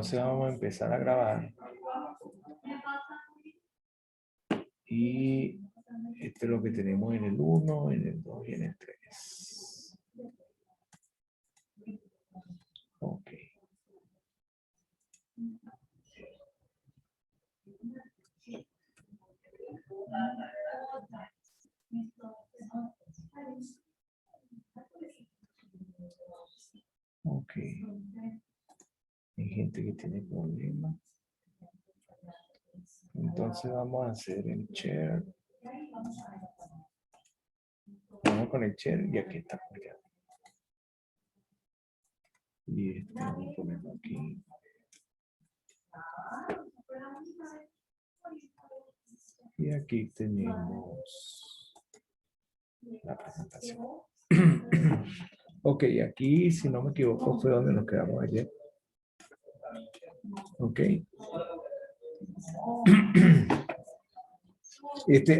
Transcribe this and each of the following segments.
Entonces vamos a empezar a grabar. Y esto es lo que tenemos en el 1, en el 2 y en el 3. Ok. Ok. Hay gente que tiene problemas. Entonces vamos a hacer el share. Vamos con el share y aquí está. Y este vamos a ponerlo aquí. Y aquí tenemos la presentación. Ok, aquí, si no me equivoco, fue donde nos quedamos ayer. Ok.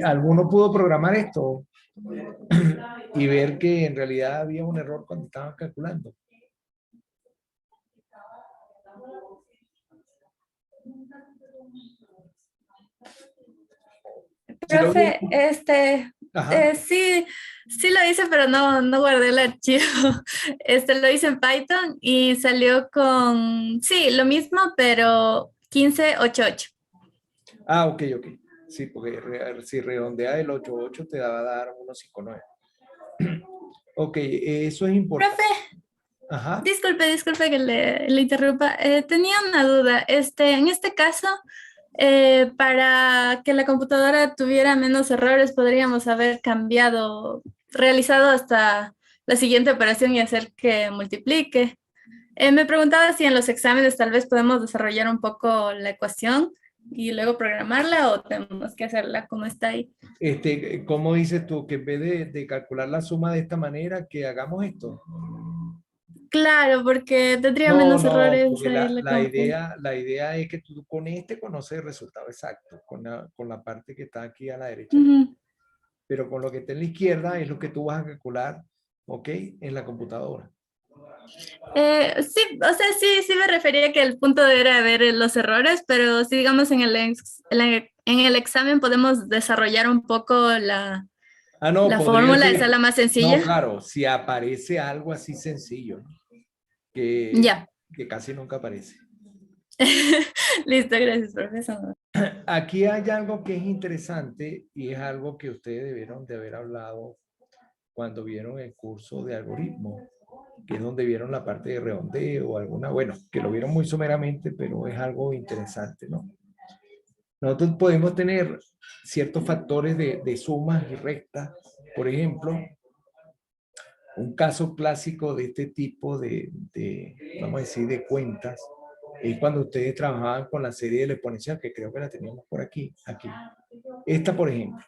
¿Alguno pudo programar esto? Y ver que en realidad había un error cuando estaban calculando. Profe, Sí, sí lo hice, pero no guardé el archivo. Lo hice en Python y salió con, sí, lo mismo, pero 1588. Ah, ok. Sí, porque si redondea el 88 te va a dar 159. Ok, eso es importante. Profe, Ajá. disculpe que le interrumpa. Tenía una duda. En este caso, para que la computadora tuviera menos errores, podríamos haber realizado hasta la siguiente operación y hacer que multiplique. Me preguntaba si en los exámenes tal vez podemos desarrollar un poco la ecuación y luego programarla o tenemos que hacerla como está ahí. ¿Cómo dices tú que en vez de calcular la suma de esta manera, que hagamos esto? Claro, porque tendría menos No, errores porque ahí la compu. la idea es que tú con este conoces el resultado exacto, con la parte que está aquí a la derecha. Ujú. Pero con lo que está en la izquierda es lo que tú vas a calcular, ¿ok? En la computadora. Sí, o sea, sí me refería a que el punto era ver los errores, pero si digamos en el examen podemos desarrollar un poco No, la podría fórmula, esa es ser. la más No, sencilla. claro, si aparece algo así sencillo, ¿no? Ya. que casi nunca aparece. Listo, gracias, profesor. Aquí hay algo que es interesante y es algo que ustedes debieron de haber hablado cuando vieron el curso de algoritmo, que es donde vieron la parte de redondeo o alguna, bueno, que lo vieron muy someramente, pero es algo interesante, ¿no? Nosotros podemos tener ciertos factores de sumas y restas. Por ejemplo, un caso clásico de este tipo vamos a decir, de cuentas, es cuando ustedes trabajaban con la serie de la exponencial, que creo que la teníamos por aquí. Esta, por ejemplo,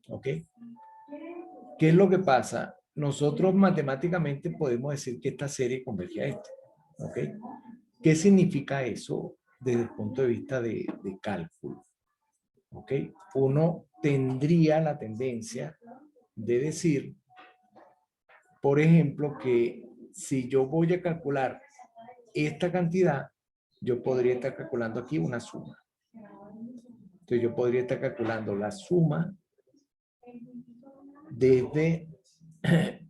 ¿ok? ¿Qué es lo que pasa? Nosotros matemáticamente podemos decir que esta serie converge a esta, ¿ok? ¿Qué significa eso desde el punto de vista de cálculo? ¿Ok? Uno tendría la tendencia de decir, por ejemplo, que si yo voy a calcular esta cantidad, yo podría estar calculando aquí una suma. Entonces yo podría estar calculando la suma desde,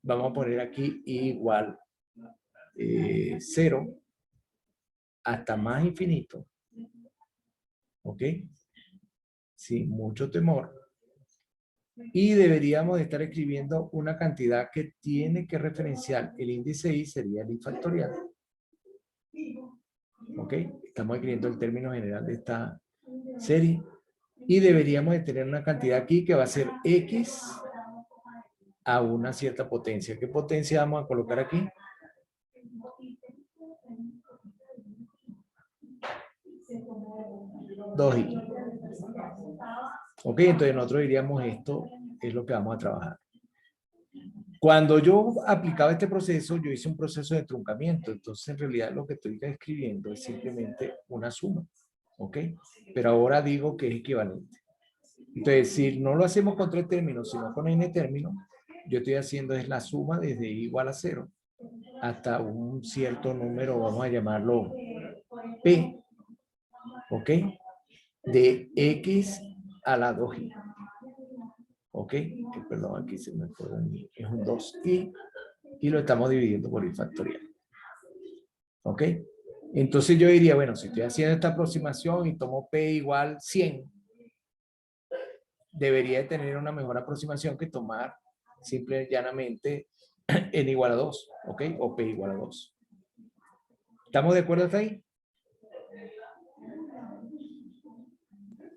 vamos a poner aquí, igual 0 hasta más infinito. ¿Ok? Sin mucho temor. Y deberíamos estar escribiendo una cantidad que tiene que referenciar el índice i, sería el i factorial. ¿Ok? Estamos escribiendo el término general de esta serie. Y deberíamos de tener una cantidad aquí que va a ser x a una cierta potencia. ¿Qué potencia vamos a colocar aquí? 2i. Ok, entonces nosotros diríamos esto es lo que vamos a trabajar. Cuando yo aplicaba este proceso, yo hice un proceso de truncamiento. Entonces, en realidad, lo que estoy escribiendo es simplemente una suma. ¿Ok? Pero ahora digo que es equivalente. Entonces, si no lo hacemos con 3 términos, sino con n términos, yo estoy haciendo es la suma desde i igual a 0 hasta un cierto número, vamos a llamarlo P, ¿ok? De X a la 2i. ¿Ok? Perdón, aquí se me fue es un 2i y lo estamos dividiendo por i factorial. ¿Ok? Entonces yo diría, bueno, si estoy haciendo esta aproximación y tomo P igual 100, debería de tener una mejor aproximación que tomar simple y llanamente n igual a 2, ¿ok? O P igual a 2. ¿Estamos de acuerdo hasta ahí?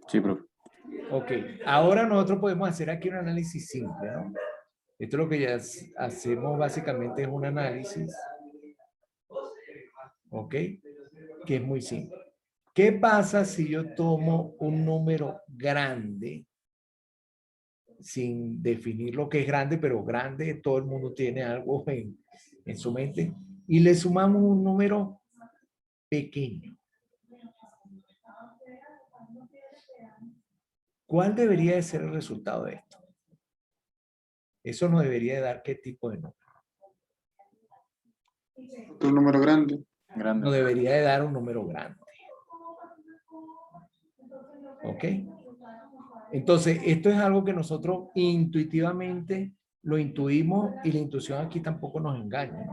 Sí, profe. Ok, ahora nosotros podemos hacer aquí un análisis simple, ¿no? Esto es lo que ya hacemos básicamente es un análisis, ¿ok? Que es muy simple. ¿Qué pasa si yo tomo un número grande, sin definir lo que es grande, pero grande, todo el mundo tiene algo en su mente, y le sumamos un número pequeño? ¿Cuál debería de ser el resultado de esto? Eso nos debería de dar qué tipo de número. Un número grande. Nos debería de dar un número grande. ¿Ok? Entonces, esto es algo que nosotros intuitivamente lo intuimos y la intuición aquí tampoco nos engaña, ¿no?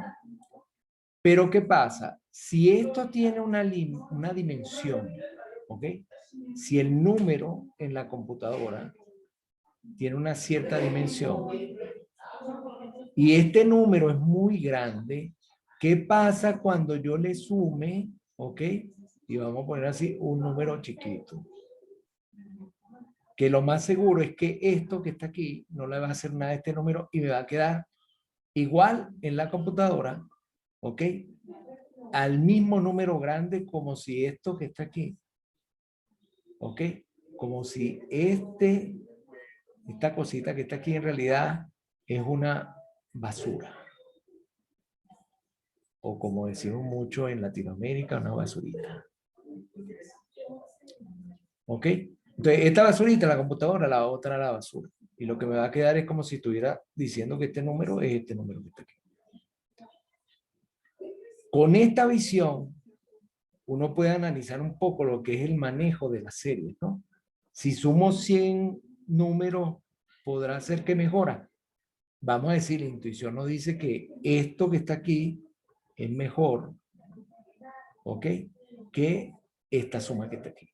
Pero ¿qué pasa? Si esto tiene una dimensión, ¿ok? Si el número en la computadora tiene una cierta dimensión y este número es muy grande, ¿qué pasa cuando yo le sume, ¿ok? Y vamos a poner así un número chiquito. Que lo más seguro es que esto que está aquí no le va a hacer nada a este número y me va a quedar igual en la computadora, ¿ok? Al mismo número grande como si esto que está aquí, ¿ok? Como si esta cosita que está aquí en realidad es una basura. O como decimos mucho en Latinoamérica, una basurita. ¿Ok? Entonces, esta basurita, la computadora, la va a botar a la basura. Y lo que me va a quedar es como si estuviera diciendo que este número es este número que está aquí. Con esta visión, uno puede analizar un poco lo que es el manejo de la serie, ¿no? Si sumo 100 números, ¿podrá ser que mejora? Vamos a decir, la intuición nos dice que esto que está aquí es mejor, ¿ok? Que esta suma que está aquí.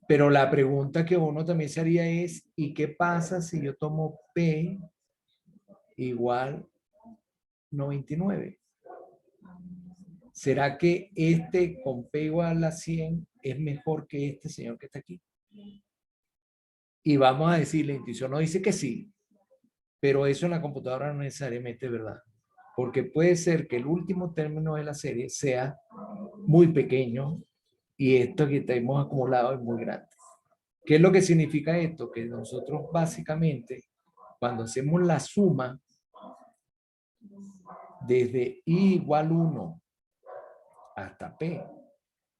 Pero la pregunta que uno también se haría es, ¿y qué pasa si yo tomo P igual 99? ¿Será que este con P igual a 100 es mejor que este señor que está aquí? Y vamos a decir, la intuición nos dice que sí, pero eso en la computadora no necesariamente es verdad. Porque puede ser que el último término de la serie sea muy pequeño y esto que tenemos acumulado es muy grande. ¿Qué es lo que significa esto? Que nosotros básicamente, cuando hacemos la suma desde i igual 1 hasta p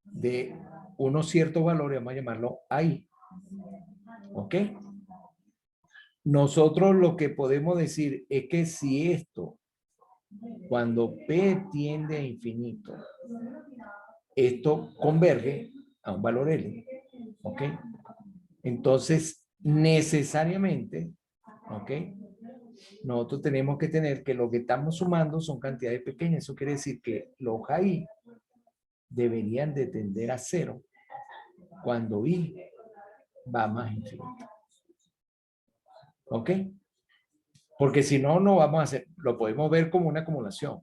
de unos ciertos valores, vamos a llamarlo i, ¿ok? Nosotros lo que podemos decir es que si esto, cuando p tiende a infinito, esto converge a un valor L, ¿ok? Entonces, necesariamente, ¿ok? Nosotros tenemos que tener que lo que estamos sumando son cantidades pequeñas. Eso quiere decir que los i deberían de tender a 0 cuando i va más infinito. ¿Ok? Porque si no, no vamos a hacer, lo podemos ver como una acumulación.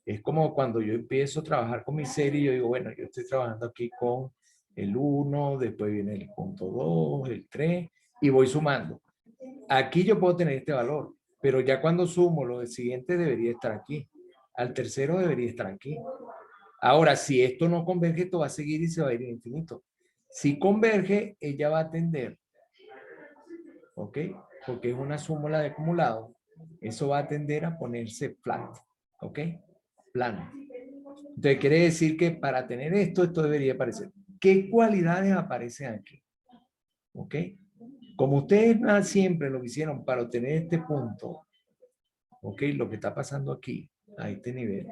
Es como cuando yo empiezo a trabajar con mi serie, yo digo, bueno, yo estoy trabajando aquí con el 1, después viene el punto 2, el 3, y voy sumando. Aquí yo puedo tener este valor, pero ya cuando sumo, lo del siguiente debería estar aquí. Al tercero debería estar aquí. Ahora, si esto no converge, esto va a seguir y se va a ir al infinito. Si converge, ella va a tender, ¿ok? Porque es una súmula de acumulado. Eso va a tender a ponerse flat, ¿ok? Plano. Entonces quiere decir que para tener esto, esto debería aparecer. ¿Qué cualidades aparecen aquí? ¿Ok? Como ustedes siempre lo hicieron para obtener este punto, ¿ok? Lo que está pasando aquí, a este nivel,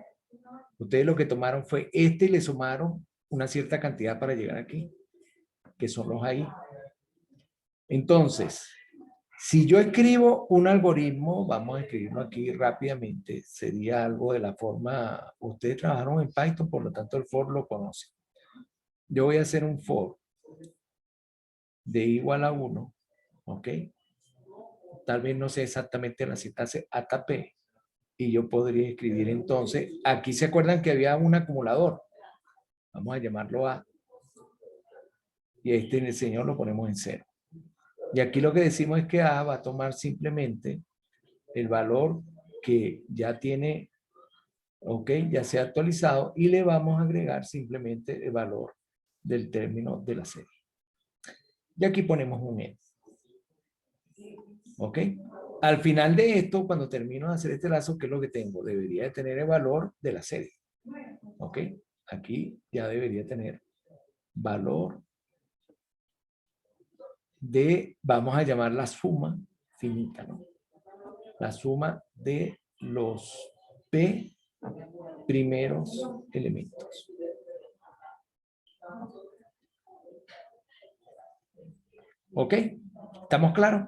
Ustedes lo que tomaron fue este y le sumaron una cierta cantidad para llegar aquí, que son los ahí. Entonces, si yo escribo un algoritmo, vamos a escribirlo aquí rápidamente, sería algo de la forma, ustedes trabajaron en Python, por lo tanto el for lo conocen. Yo voy a hacer un for de igual a 1, ¿ok? Tal vez no sé exactamente la sintaxis hasta P, y yo podría escribir entonces, aquí se acuerdan que había un acumulador, vamos a llamarlo A, y este en el señor lo ponemos en 0. Y aquí lo que decimos es que A va a tomar simplemente el valor que ya tiene, ok, ya se ha actualizado, y le vamos a agregar simplemente el valor del término de la serie. Y aquí ponemos un N. ¿Ok? Al final de esto, cuando termino de hacer este lazo, ¿qué es lo que tengo? Debería de tener el valor de la serie. ¿Ok? Aquí ya debería tener valor de, vamos a llamar la suma finita, ¿no? La suma de los P primeros elementos. ¿Ok? ¿Estamos claros?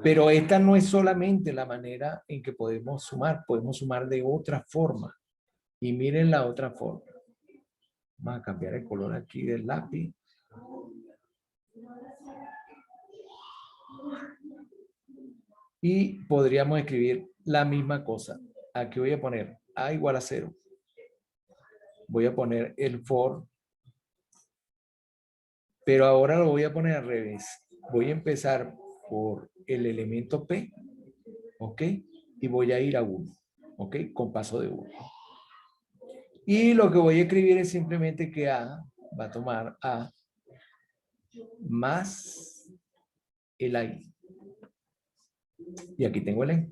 Pero esta no es solamente la manera en que podemos sumar de otra forma. Y miren la otra forma. Vamos a cambiar el color aquí del lápiz. Y podríamos escribir la misma cosa. Aquí voy a poner A igual a 0. Voy a poner el for. Pero ahora lo voy a poner al revés. Voy a empezar por el elemento P. ¿Ok? Y voy a ir a 1. ¿Ok? Con paso de 1. Y lo que voy a escribir es simplemente que A va a tomar A más el I. Y aquí tengo el N.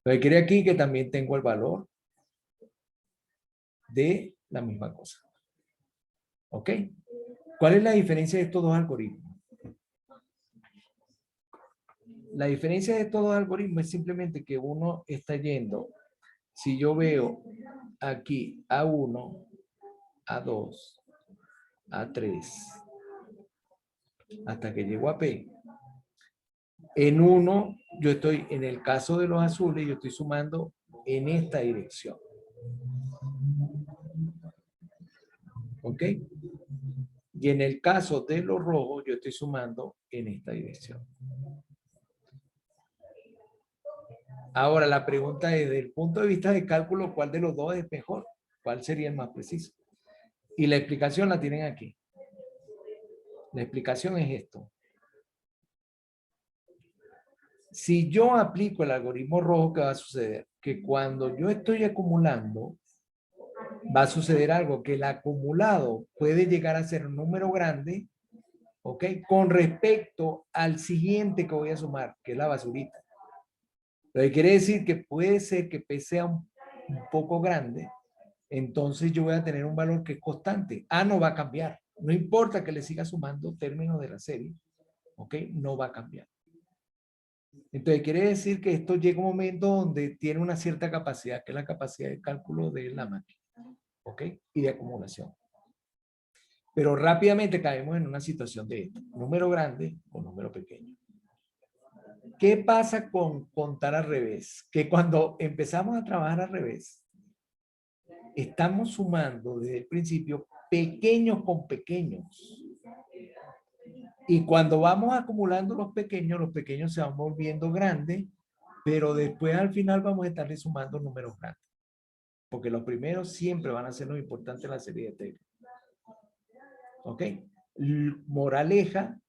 Lo que quiere aquí que también tengo el valor de la misma cosa. ¿Ok? ¿Cuál es la diferencia de estos dos algoritmos? La diferencia de estos dos algoritmos es simplemente que uno está yendo, si yo veo aquí A1, A2, A3, hasta que llego a P, en uno yo estoy, en el caso de los azules, yo estoy sumando en esta dirección. ¿Ok? Y en el caso de los rojos, yo estoy sumando en esta dirección. Ahora, la pregunta es, desde el punto de vista de cálculo, ¿cuál de los dos es mejor? ¿Cuál sería el más preciso? Y la explicación la tienen aquí. La explicación es esto. Si yo aplico el algoritmo rojo, ¿qué va a suceder? Que cuando yo estoy acumulando, va a suceder algo, que el acumulado puede llegar a ser un número grande, ¿ok? Con respecto al siguiente que voy a sumar, que es la basurita. Lo que quiere decir que puede ser que P sea un poco grande, entonces yo voy a tener un valor que es constante. A no va a cambiar. No importa que le siga sumando términos de la serie, ¿ok? No va a cambiar. Entonces quiere decir que esto llega a un momento donde tiene una cierta capacidad, que es la capacidad de cálculo de la máquina, ¿ok? Y de acumulación. Pero rápidamente caemos en una situación de esto, número grande o número pequeño. ¿Qué pasa con contar al revés? Que cuando empezamos a trabajar al revés, estamos sumando desde el principio pequeños con pequeños. Y cuando vamos acumulando los pequeños se van volviendo grandes, pero después al final vamos a estar sumando números grandes. Porque los primeros siempre van a ser los importantes en la serie de Taylor. ¿Ok? Moraleja,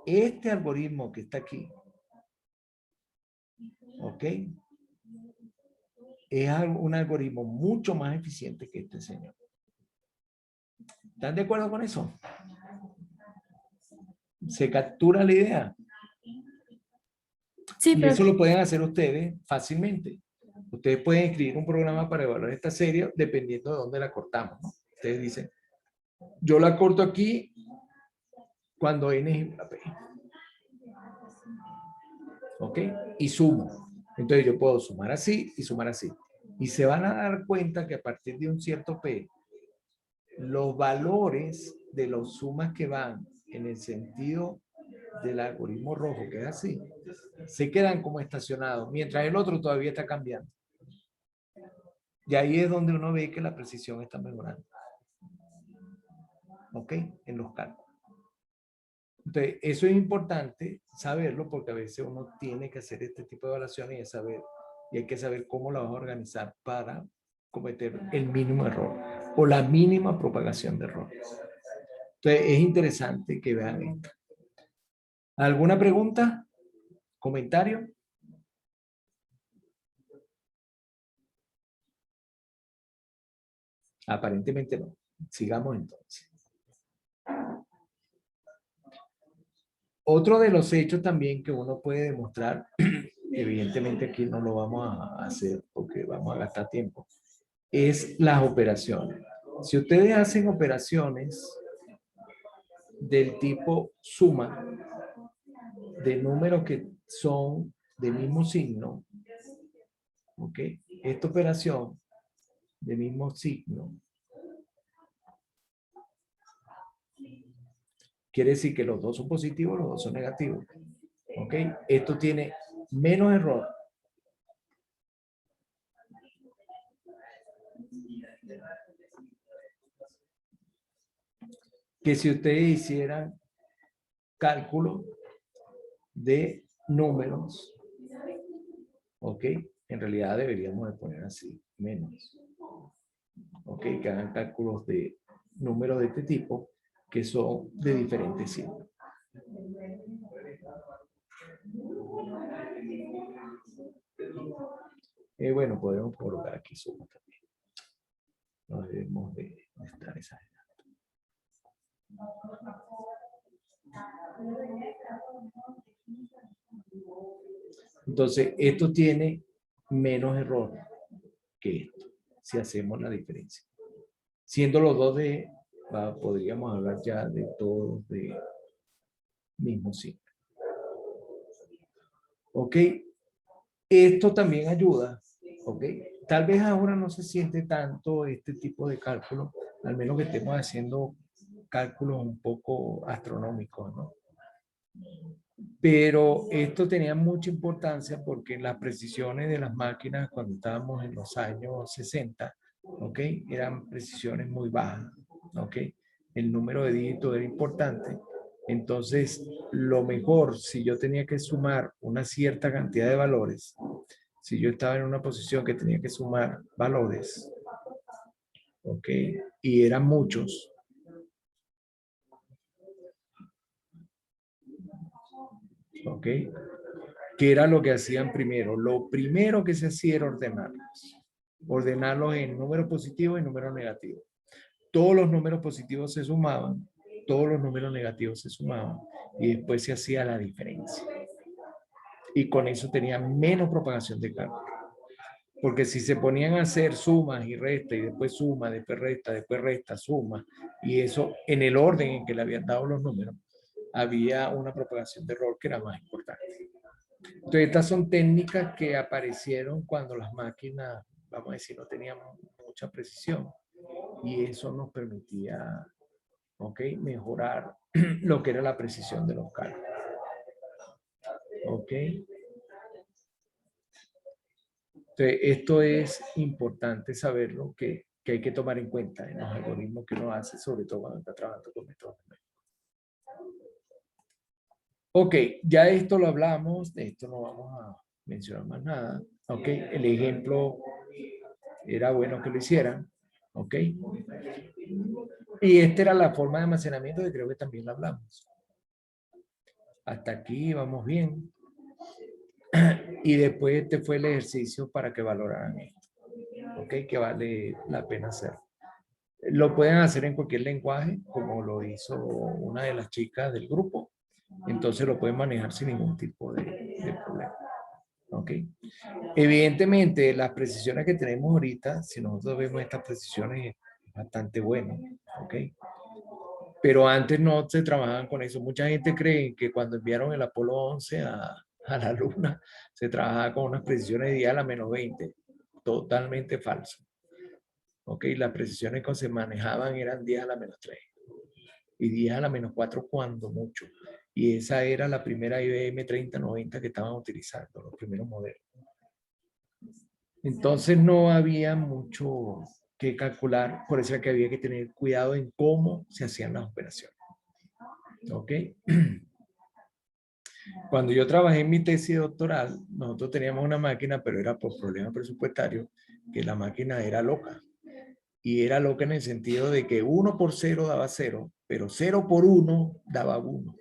este algoritmo que está aquí, ¿ok? Es un algoritmo mucho más eficiente que este señor. ¿Están de acuerdo con eso? ¿Se captura la idea? Sí, Y pero eso lo pueden hacer ustedes fácilmente. Ustedes pueden escribir un programa para evaluar esta serie dependiendo de dónde la cortamos, ¿no? Ustedes dicen, yo la corto aquí cuando n es igual a p. ¿Ok? Y sumo. Entonces yo puedo sumar así y sumar así. Y se van a dar cuenta que a partir de un cierto P, los valores de los sumas que van en el sentido del algoritmo rojo, que es así, se quedan como estacionados, mientras el otro todavía está cambiando. Y ahí es donde uno ve que la precisión está mejorando. ¿Ok? En los cálculos. Entonces, eso es importante saberlo porque a veces uno tiene que hacer este tipo de evaluaciones y hay que saber cómo la vas a organizar para cometer el mínimo error o la mínima propagación de errores. Entonces, es interesante que vean esto. ¿Alguna pregunta? ¿Comentario? Aparentemente no. Sigamos entonces. Otro de los hechos también que uno puede demostrar, evidentemente aquí no lo vamos a hacer porque vamos a gastar tiempo, es las operaciones. Si ustedes hacen operaciones del tipo suma de números que son del mismo signo, ¿ok? Esta operación del mismo signo quiere decir que los dos son positivos, los dos son negativos, ¿ok? Esto tiene menos error que si ustedes hicieran cálculo de números, ¿ok? En realidad deberíamos de poner así, menos, ¿ok? Que hagan cálculos de números de este tipo que son de diferentes signos. Bueno, podemos colocar aquí suma también. No debemos de estar exagerando. Entonces, esto tiene menos error que esto, si hacemos la diferencia. Siendo los dos de, podríamos hablar ya de todos de mismo signo. ¿Ok? Esto también ayuda, ¿ok? Tal vez ahora no se siente tanto este tipo de cálculo, al menos que estemos haciendo cálculos un poco astronómicos, ¿no? Pero esto tenía mucha importancia porque las precisiones de las máquinas cuando estábamos en los años 60, ¿ok? Eran precisiones muy bajas, ¿ok? El número de dígitos era importante. Entonces, lo mejor, si yo tenía que sumar una cierta cantidad de valores, si yo estaba en una posición que tenía que sumar valores, ¿ok? Y eran muchos, ¿ok? ¿Qué era lo que hacían primero? Lo primero que se hacía era ordenarlos. Ordenarlos en números positivos y números negativos. Todos los números positivos se sumaban, todos los números negativos se sumaban y después se hacía la diferencia. Y con eso tenía menos propagación de cálculo. Porque si se ponían a hacer sumas y restas y después suma, después resta, suma, y eso en el orden en que le habían dado los números, había una propagación de error que era más importante. Entonces, estas son técnicas que aparecieron cuando las máquinas, vamos a decir, no tenían mucha precisión y eso nos permitía, ¿ok? Mejorar lo que era la precisión de los cálculos. ¿Ok? Entonces, esto es importante saberlo, que hay que tomar en cuenta en los algoritmos que uno hace, sobre todo cuando está trabajando con métodos numéricos. Ok, ya esto lo hablamos, de esto no vamos a mencionar más nada. Ok, el ejemplo era bueno que lo hicieran. Ok. Y esta era la forma de almacenamiento que creo que también la hablamos. Hasta aquí vamos bien. Y después este fue el ejercicio para que valoraran esto. Ok, que vale la pena hacer. Lo pueden hacer en cualquier lenguaje, como lo hizo una de las chicas del grupo. Entonces lo pueden manejar sin ningún tipo de problema. ¿Ok? Evidentemente, las precisiones que tenemos ahorita, si nosotros vemos estas precisiones, es bastante bueno. ¿Ok? Pero antes no se trabajaban con eso. Mucha gente cree que cuando enviaron el Apolo 11 a la Luna, se trabajaba con unas precisiones de dial a -20. totalmente falso. ¿Ok? Las precisiones que se manejaban eran 10 a la menos 3 y 10 a la menos 4 cuando mucho. Y esa era la primera IBM 3090 que estaban utilizando, los primeros modelos. Entonces no había mucho que calcular, por eso es que había que tener cuidado en cómo se hacían las operaciones. ¿Ok? Cuando yo trabajé en mi tesis doctoral, nosotros teníamos una máquina, pero era por problemas presupuestarios, que la máquina era loca. Y era loca en el sentido de que 1 por 0 daba 0, pero 0 por 1 daba 1.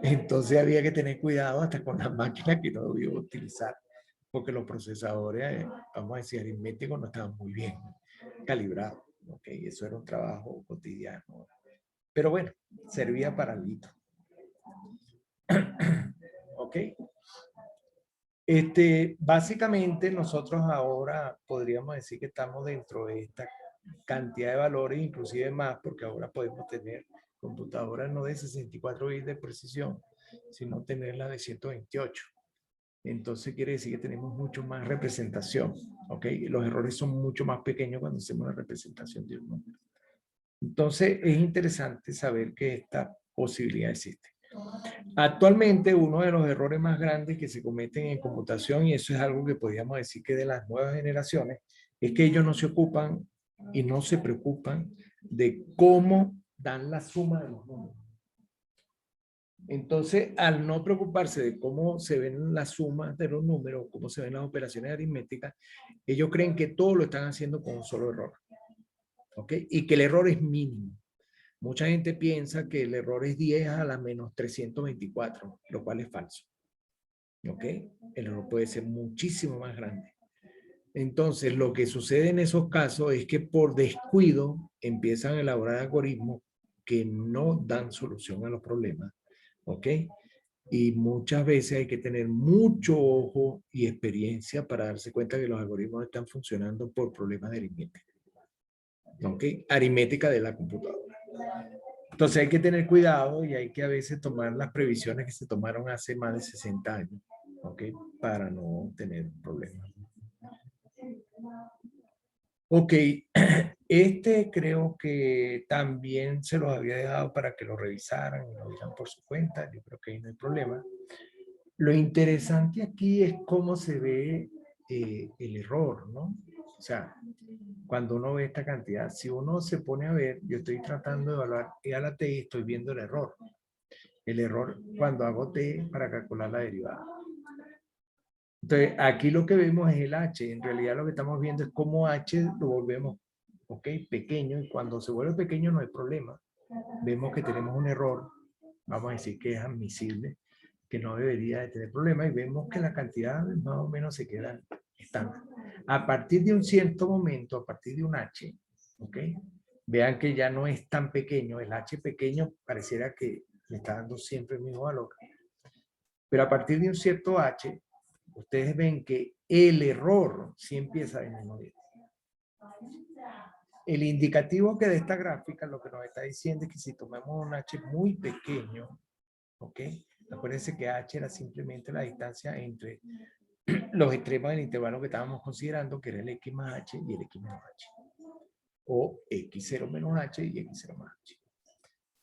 Entonces había que tener cuidado hasta con las máquinas que no iba a utilizar, porque los procesadores, vamos a decir, aritméticos no estaban muy bien calibrados. ¿Okay? Eso era un trabajo cotidiano. Pero bueno, servía para algo. ¿Ok? Básicamente nosotros ahora podríamos decir que estamos dentro de esta cantidad de valores, inclusive más, porque ahora podemos tener computadoras no de 64 bits de precisión, sino tenerla de 128. Entonces quiere decir que tenemos mucho más representación, ¿ok? Los errores son mucho más pequeños cuando hacemos la representación de un número. Entonces es interesante saber que esta posibilidad existe. Actualmente uno de los errores más grandes que se cometen en computación, y eso es algo que podríamos decir que de las nuevas generaciones, es que ellos no se ocupan y no se preocupan de cómo dan la suma de los números. Entonces, al no preocuparse de cómo se ven las sumas de los números, cómo se ven las operaciones aritméticas, ellos creen que todo lo están haciendo con un solo error. ¿Ok? Y que el error es mínimo. Mucha gente piensa que el error es 10 a la menos 324, lo cual es falso. ¿Ok? El error puede ser muchísimo más grande. Entonces, lo que sucede en esos casos es que por descuido empiezan a elaborar algoritmos que no dan solución a los problemas. ¿Ok? Y muchas veces hay que tener mucho ojo y experiencia para darse cuenta que los algoritmos están funcionando por problemas de aritmética. ¿Ok? Aritmética de la computadora. Entonces hay que tener cuidado y hay que a veces tomar las previsiones que se tomaron hace más de 60 años, ¿ok? Para no tener problemas. Ok, creo que también se los había dejado para que lo revisaran y lo vieran por su cuenta. Yo creo que ahí no hay problema. Lo interesante aquí es cómo se ve el error, ¿no? O sea, cuando uno ve esta cantidad, si uno se pone a ver, yo estoy tratando de evaluar E a la T y estoy viendo el error. El error cuando hago T para calcular la derivada. Entonces, aquí lo que vemos es el H. En realidad lo que estamos viendo es cómo H lo volvemos, ¿ok? Pequeño. Y cuando se vuelve pequeño no hay problema. Vemos que tenemos un error. Vamos a decir que es admisible, que no debería de tener problema. Y vemos que la cantidad más o menos se queda estándar. A partir de un cierto momento, a partir de un H, ¿ok? Vean que ya no es tan pequeño. El H pequeño pareciera que le está dando siempre el mismo valor. Pero a partir de un cierto H, ustedes ven que el error sí empieza a disminuir. El indicativo que de esta gráfica lo que nos está diciendo es que si tomamos un H muy pequeño, ¿ok? Acuérdense que H era simplemente la distancia entre los extremos del intervalo que estábamos considerando, que era el X más H y el X menos H. O X0 menos H y X0 más H.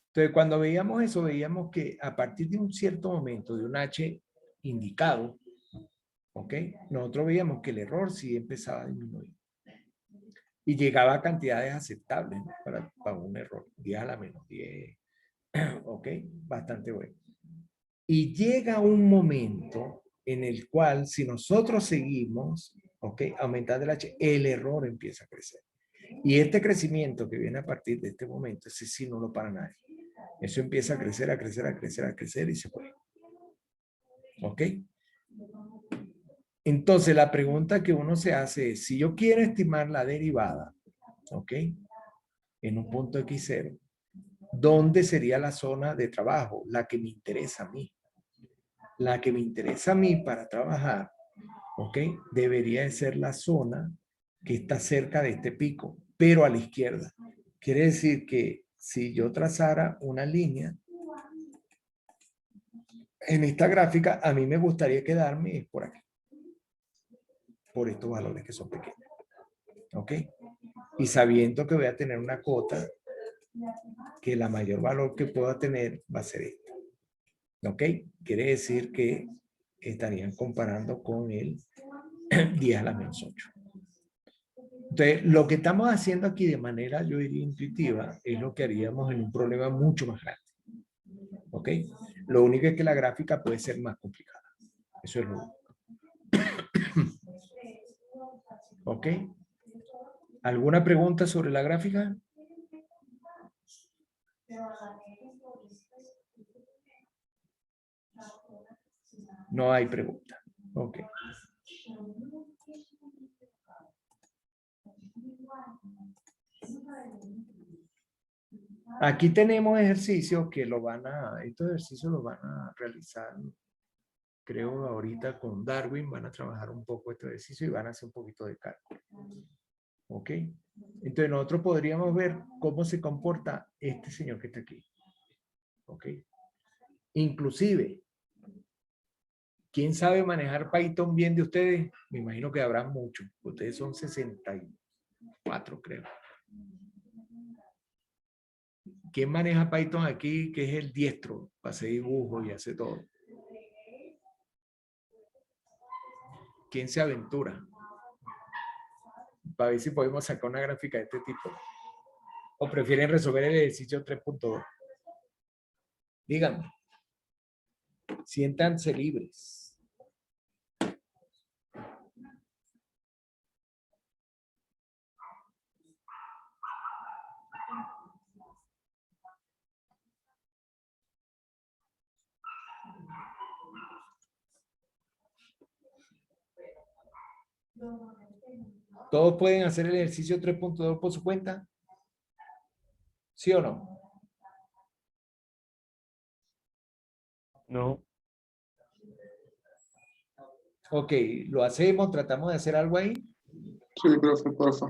Entonces, cuando veíamos eso, veíamos que a partir de un cierto momento, de un H indicado, ¿ok? Nosotros veíamos que el error sí empezaba a disminuir. Y llegaba a cantidades aceptables, ¿no? para un error. 10 a la menos 10. ¿Ok? Bastante bueno. Y llega un momento en el cual, si nosotros seguimos, ¿ok? Aumentando el H, el error empieza a crecer. Y este crecimiento que viene a partir de este momento, ese sí no lo para nadie. Eso empieza a crecer, a crecer, a crecer, a crecer y se fue. ¿Ok? Entonces, la pregunta que uno se hace es, si yo quiero estimar la derivada, ¿ok? En un punto X0, ¿dónde sería la zona de trabajo? La que me interesa a mí. La que me interesa a mí para trabajar, ¿ok? Debería de ser la zona que está cerca de este pico, pero a la izquierda. Quiere decir que si yo trazara una línea en esta gráfica, a mí me gustaría quedarme por aquí. por estos valores que son pequeños. ¿Ok? Y sabiendo que voy a tener una cuota, que la mayor valor que pueda tener va a ser esta. ¿Ok? Quiere decir que estarían comparando con el 10 a la menos 8. Entonces, lo que estamos haciendo aquí de manera, yo diría, intuitiva, es lo que haríamos en un problema mucho más grande. ¿Ok? Lo único es que la gráfica puede ser más complicada. Eso es lo único. ¿Ok? ¿Alguna pregunta sobre la gráfica? No hay pregunta. Ok. Aquí tenemos ejercicios que estos ejercicios los van a realizar, creo ahorita con Darwin, van a trabajar un poco este ejercicio y van a hacer un poquito de cálculo. ¿Ok? Entonces nosotros podríamos ver cómo se comporta este señor que está aquí. ¿Ok? Inclusive, ¿quién sabe manejar Python bien de ustedes? Me imagino que habrá muchos. Ustedes son 64, creo. ¿Quién maneja Python aquí, que es el diestro? Para hacer dibujos y hace todo. ¿Quién se aventura? Para ver si podemos sacar una gráfica de este tipo. ¿O prefieren resolver el ejercicio 3.2? Díganme. Siéntanse libres. ¿Todos pueden hacer el ejercicio 3.2 por su cuenta? ¿Sí o no? No. Ok, lo hacemos, tratamos de hacer algo ahí. Sí, profe, porfa.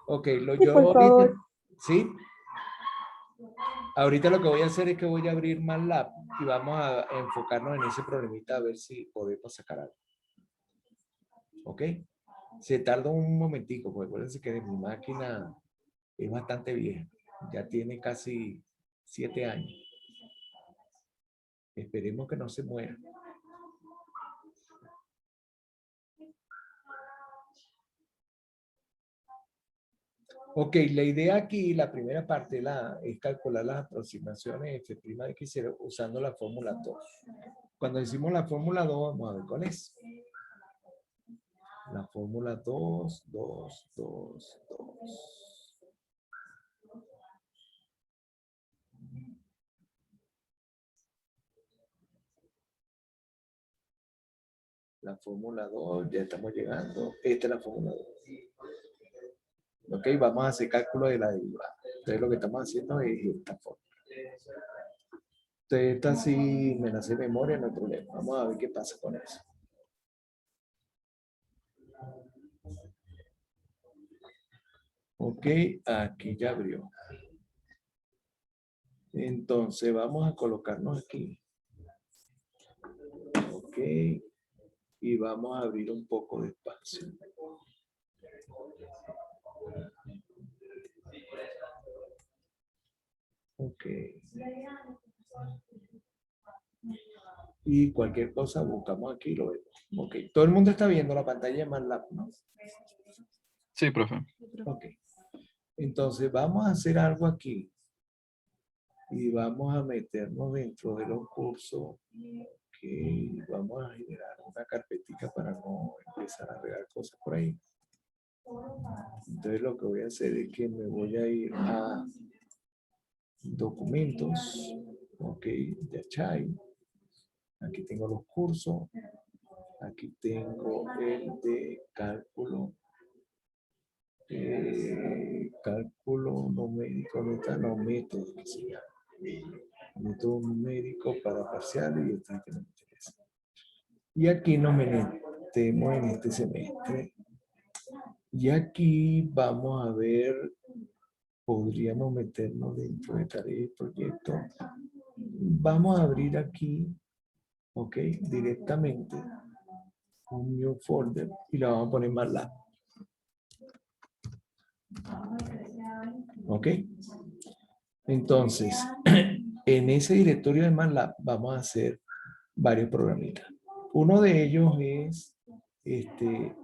Ok, Sí, por favor. ¿Sí? Ahorita lo que voy a hacer es que voy a abrir MATLAB y vamos a enfocarnos en ese problemita a ver si podemos sacar algo. ¿Ok? Se tarda un momentico, porque acuérdense que mi máquina es bastante vieja. Ya tiene casi 7 años. Esperemos que no se muera. Ok, la idea aquí, la primera parte es calcular las aproximaciones f' de x0 usando la fórmula 2. Cuando decimos la fórmula 2, vamos a ver cuál es. La fórmula 2, 2, 2, 2. La fórmula 2, ya estamos llegando. Esta es la fórmula 2. Ok, vamos a hacer cálculo de la derivada. Entonces lo que estamos haciendo es esta fórmula. Entonces esta sí me la sé de memoria, no hay problema. Vamos a ver qué pasa con eso. Ok, aquí ya abrió. Entonces vamos a colocarnos aquí. Ok, y vamos a abrir un poco de espacio. Ok. Y cualquier cosa buscamos aquí y lo vemos. Ok, todo el mundo está viendo la pantalla de MATLAB, ¿no? Sí, profe. Ok. Entonces vamos a hacer algo aquí. Y vamos a meternos dentro de los cursos. Que vamos a generar una carpetita para no empezar a regar cosas por ahí. Entonces lo que voy a hacer es que me voy a ir a documentos. Ok, de Chai. Aquí tengo los cursos. Aquí tengo el de cálculo. Cálculo numérico, no método, que se llama. Método numérico para parciales y este que no me interesa. Y aquí nos metemos en este semestre. Y aquí vamos a ver, podríamos meternos dentro de tareas y proyectos. Vamos a abrir aquí, ok, directamente un new folder y le vamos a poner MATLAB. ¿Ok? Entonces, en ese directorio de MATLAB vamos a hacer varios programitas. Uno de ellos es,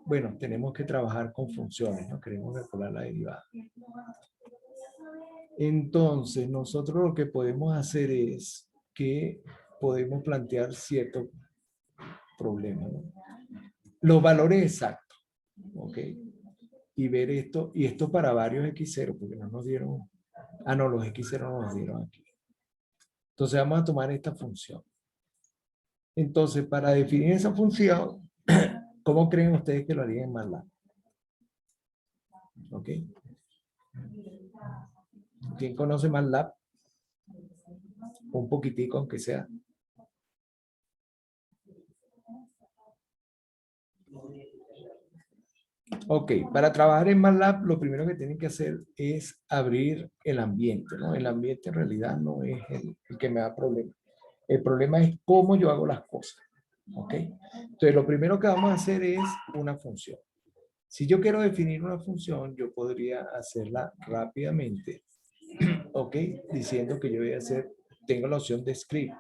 bueno, tenemos que trabajar con funciones, ¿no? Queremos calcular la derivada. Entonces, nosotros lo que podemos hacer es que podemos plantear ciertos problemas, ¿no? Los valores exactos, ¿ok? Y ver esto, y esto para varios X0, porque no nos dieron, no, los X0 no nos dieron aquí. Entonces vamos a tomar esta función. Entonces, para definir esa función, ¿cómo creen ustedes que lo harían en MATLAB? ¿Ok? ¿Quién conoce MATLAB? Un poquitico, aunque sea. Ok, para trabajar en MATLAB, lo primero que tienen que hacer es abrir el ambiente, ¿no? El ambiente en realidad no es el que me da problema. El problema es cómo yo hago las cosas. ¿Ok? Entonces, lo primero que vamos a hacer es una función. Si yo quiero definir una función, yo podría hacerla rápidamente. ¿Ok? Diciendo que yo voy a hacer, tengo la opción de script.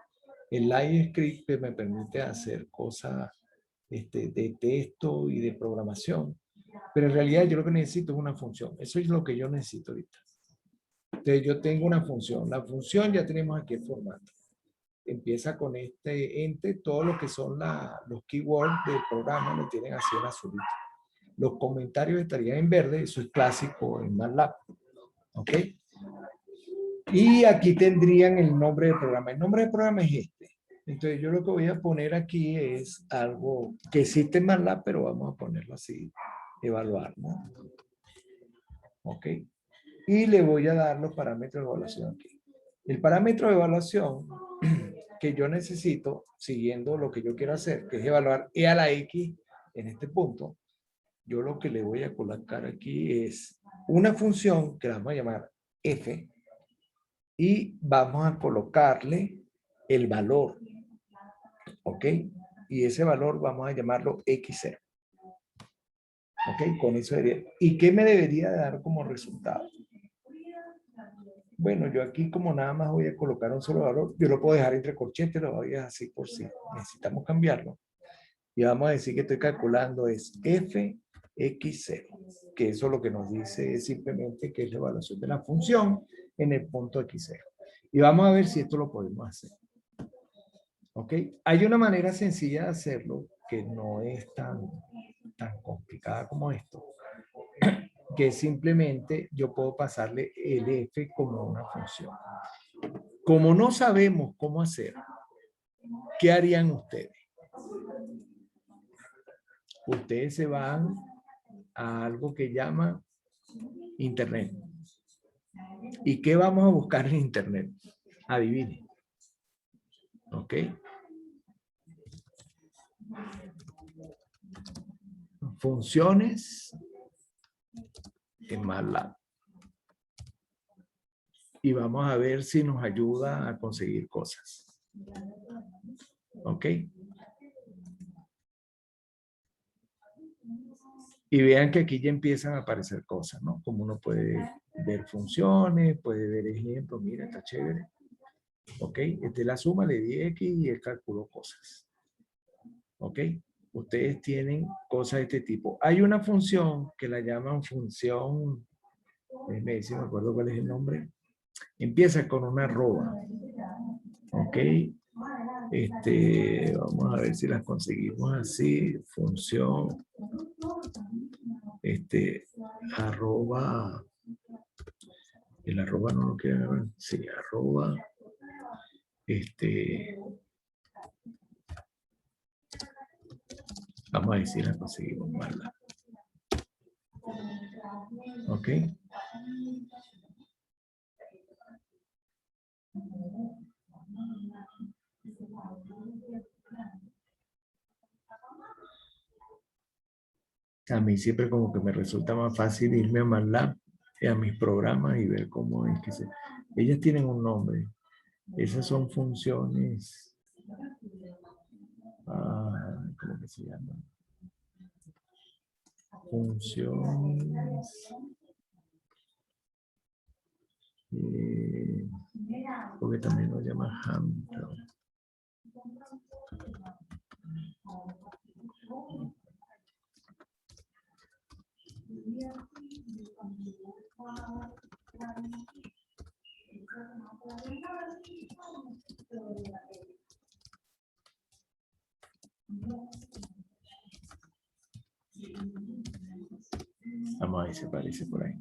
El live script que me permite hacer cosas de texto y de programación. Pero en realidad yo lo que necesito es una función. Eso es lo que yo necesito ahorita. Entonces yo tengo una función. La función ya tenemos aquí el formato. Empieza con este ente, todo lo que son los keywords del programa lo tienen así en azulito. Los comentarios estarían en verde, eso es clásico en MATLAB. ¿Ok? Y aquí tendrían el nombre del programa. El nombre del programa es este. Entonces yo lo que voy a poner aquí es algo que existe en MATLAB, pero vamos a ponerlo así, evaluar, ¿no? ¿Ok? Y le voy a dar los parámetros de evaluación aquí. El parámetro de evaluación que yo necesito, siguiendo lo que yo quiero hacer, que es evaluar E a la X en este punto, yo lo que le voy a colocar aquí es una función que la vamos a llamar F y vamos a colocarle el valor, ¿ok? Y ese valor vamos a llamarlo X0. ¿Ok? Con eso debería. ¿Y qué me debería dar como resultado? Bueno, yo aquí como nada más voy a colocar un solo valor, yo lo puedo dejar entre corchetes, lo voy a dejar así por si necesitamos cambiarlo. Y vamos a decir que estoy calculando es Fx0, que eso lo que nos dice es simplemente que es la evaluación de la función en el punto X0. Y vamos a ver si esto lo podemos hacer. ¿Ok? Hay una manera sencilla de hacerlo que no es tan complicada como esto, que simplemente yo puedo pasarle el f como una función. Como no sabemos cómo hacer, ¿qué harían ustedes? Ustedes se van a algo que llama Internet. ¿Y qué vamos a buscar en Internet? Adivinen. ¿Ok? Funciones en MATLAB. Y vamos a ver si nos ayuda a conseguir cosas. ¿Ok? Y vean que aquí ya empiezan a aparecer cosas, ¿no? Como uno puede ver funciones, puede ver ejemplos. Mira, está chévere. ¿Ok? Esta es la suma, le di X y él calculó cosas. ¿Ok? Ustedes tienen cosas de este tipo. Hay una función que la llaman función, me dice, me acuerdo cuál es el nombre. Empieza con una arroba. ¿Ok? Vamos a ver si las conseguimos así. Función. Arroba. El arroba no lo quiero ver. Sí, arroba. Vamos a ver si la conseguimos mal. ¿Ok? A mí siempre como que me resulta más fácil irme a MATLAB, a mis programas y ver cómo es que se... Ellas tienen un nombre. Esas son funciones... ¿cómo que se llama? funciones. Porque también lo llama Hamilton. Vamos a ver si aparece por ahí.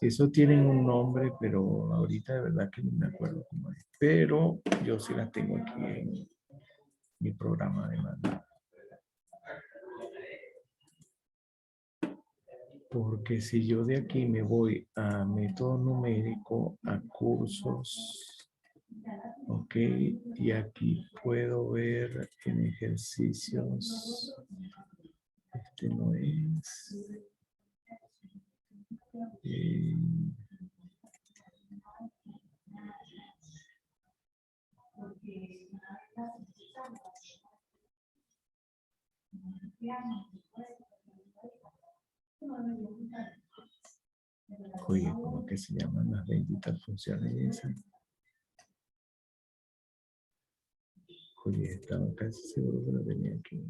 Eso tienen un nombre, pero ahorita de verdad que no me acuerdo cómo es. Pero yo sí las tengo aquí en mi programa de mando. Porque si yo de aquí me voy a método numérico, a cursos, ok, y aquí puedo ver en ejercicios, este no es. Oye, ¿cómo que se llaman las benditas funciones esas? Oye, estaba casi seguro que lo tenía aquí.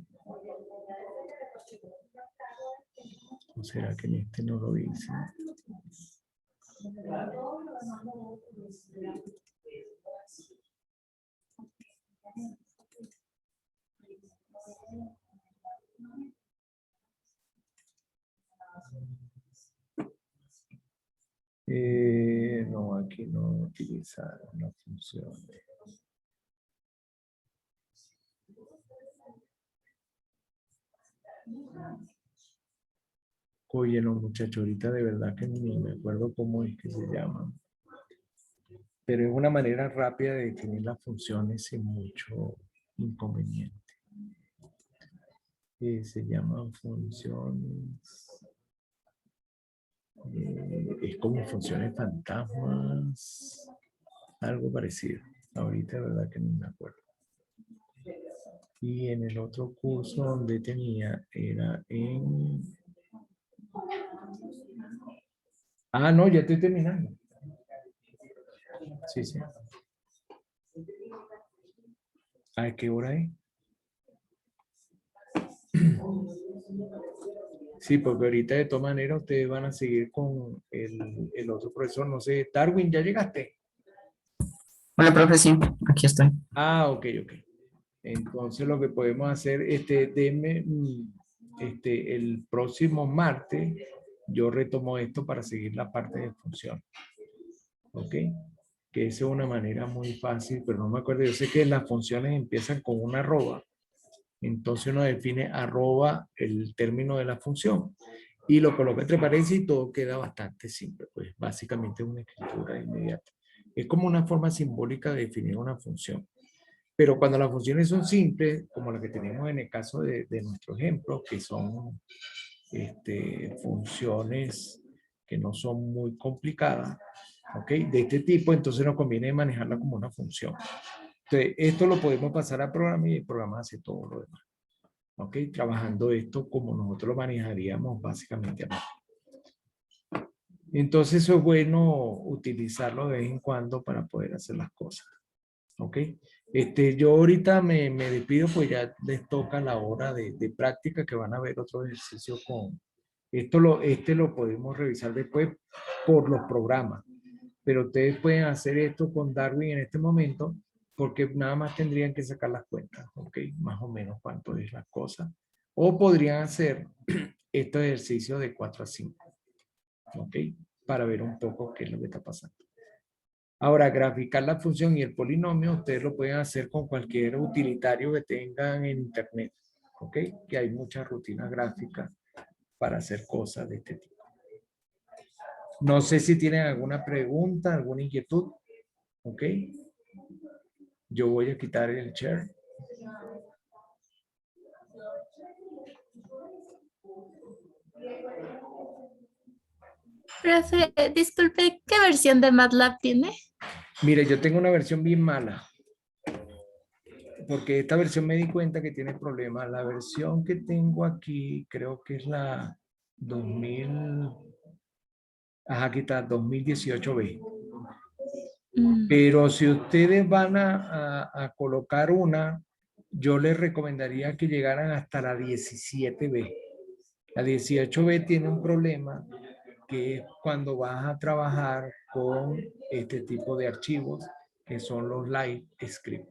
¿O será que en este no lo dice? No, aquí no utilizaron la función. Oye, no, muchachos, ahorita de verdad que ni me acuerdo cómo es que se llaman. Pero es una manera rápida de definir las funciones sin mucho inconveniente. Se llaman funciones. Es como funciones fantasmas. Algo parecido. Ahorita de verdad que no me acuerdo. Y en el otro curso donde tenía era en... Ah, no, ya estoy terminando. Sí, sí. ¿A qué hora es? Sí, porque ahorita de todas maneras ustedes van a seguir con el otro profesor. No sé, Darwin, ¿ya llegaste? Hola, profe, sí, aquí estoy. Ah, ok, ok. Entonces lo que podemos hacer, el próximo martes, yo retomo esto para seguir la parte de función. ¿Ok? Que esa es una manera muy fácil, pero no me acuerdo. Yo sé que las funciones empiezan con una arroba. Entonces uno define arroba el término de la función y lo coloca entre paréntesis y todo queda bastante simple. Pues básicamente es una escritura inmediata. Es como una forma simbólica de definir una función. Pero cuando las funciones son simples, como las que tenemos en el caso de nuestro ejemplo, que son funciones que no son muy complicadas, ¿ok? De este tipo, entonces nos conviene manejarla como una función. Entonces, esto lo podemos pasar a programa y el programa hace todo lo demás. ¿Ok? Trabajando esto como nosotros lo manejaríamos básicamente. Entonces, eso es bueno utilizarlo de vez en cuando para poder hacer las cosas. ¿Ok? Yo ahorita me despido, pues ya les toca la hora de práctica, que van a ver otro ejercicio con... Este lo podemos revisar después por los programas, pero ustedes pueden hacer esto con Darwin en este momento, porque nada más tendrían que sacar las cuentas, ¿ok? Más o menos cuánto es la cosa. O podrían hacer estos ejercicios de 4 a 5, ¿ok? Para ver un poco qué es lo que está pasando. Ahora, graficar la función y el polinomio, ustedes lo pueden hacer con cualquier utilitario que tengan en internet, ¿ok? Que hay muchas rutinas gráficas para hacer cosas de este tipo. No sé si tienen alguna pregunta, alguna inquietud, ¿ok? Yo voy a quitar el share. Profe, disculpe, ¿qué versión de MATLAB tiene? Mire, yo tengo una versión bien mala, porque esta versión me di cuenta que tiene problemas. La versión que tengo aquí creo que es la 2000, ajá, aquí está, 2018B. Mm. Pero si ustedes van a colocar una, yo les recomendaría que llegaran hasta la 17B. La 18B tiene un problema que es cuando vas a trabajar con este tipo de archivos que son los live script.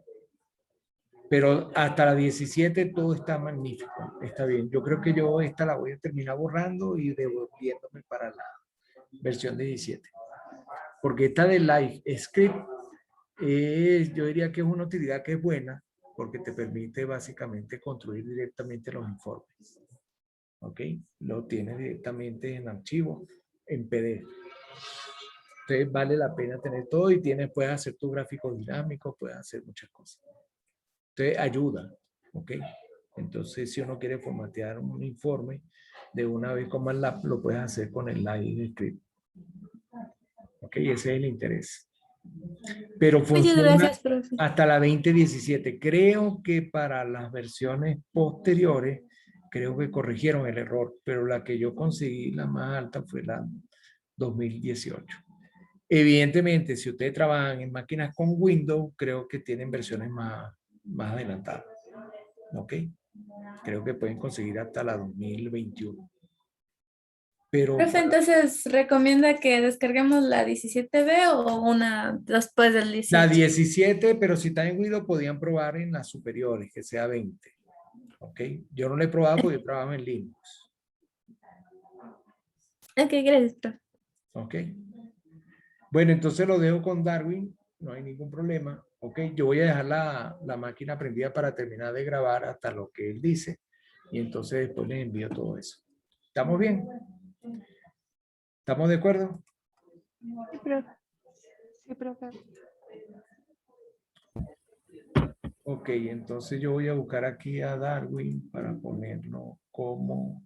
Pero hasta la 17 todo está magnífico, está bien. Yo creo que yo esta la voy a terminar borrando y devolviéndome para la versión de 17. Porque esta de live script yo diría que es una utilidad que es buena porque te permite básicamente construir directamente los informes. ¿Ok? Lo tienes directamente en archivo, en PDF. Entonces vale la pena tener todo y puedes hacer tu gráfico dinámico, puedes hacer muchas cosas. Entonces ayuda, ¿ok? Entonces si uno quiere formatear un informe de una vez con MATLAB, lo puedes hacer con el Live Script. ¿Ok? Ese es el interés. Pero Muchas funciona gracias, profe. hasta la 2017. Creo que para las versiones posteriores, creo que corrigieron el error, pero la que yo conseguí, la más alta, fue la 2018. Evidentemente, si ustedes trabajan en máquinas con Windows, creo que tienen versiones más adelantadas. ¿Ok? Creo que pueden conseguir hasta la 2021. Pero Profe, entonces, ¿recomienda que descarguemos la 17B o una después del la 18? 17, pero si está en Windows, podían probar en las superiores, que sea 20. ¿Ok? Yo no lo he probado porque yo trabajo en Linux. Ok, gracias, profe. ¿Ok? Bueno, entonces lo dejo con Darwin, no hay ningún problema. ¿Ok? Yo voy a dejar la máquina prendida para terminar de grabar hasta lo que él dice y entonces después les envío todo eso. ¿Estamos bien? ¿Estamos de acuerdo? Sí, profe. Sí, profe. Ok, entonces yo voy a buscar aquí a Darwin para ponerlo como...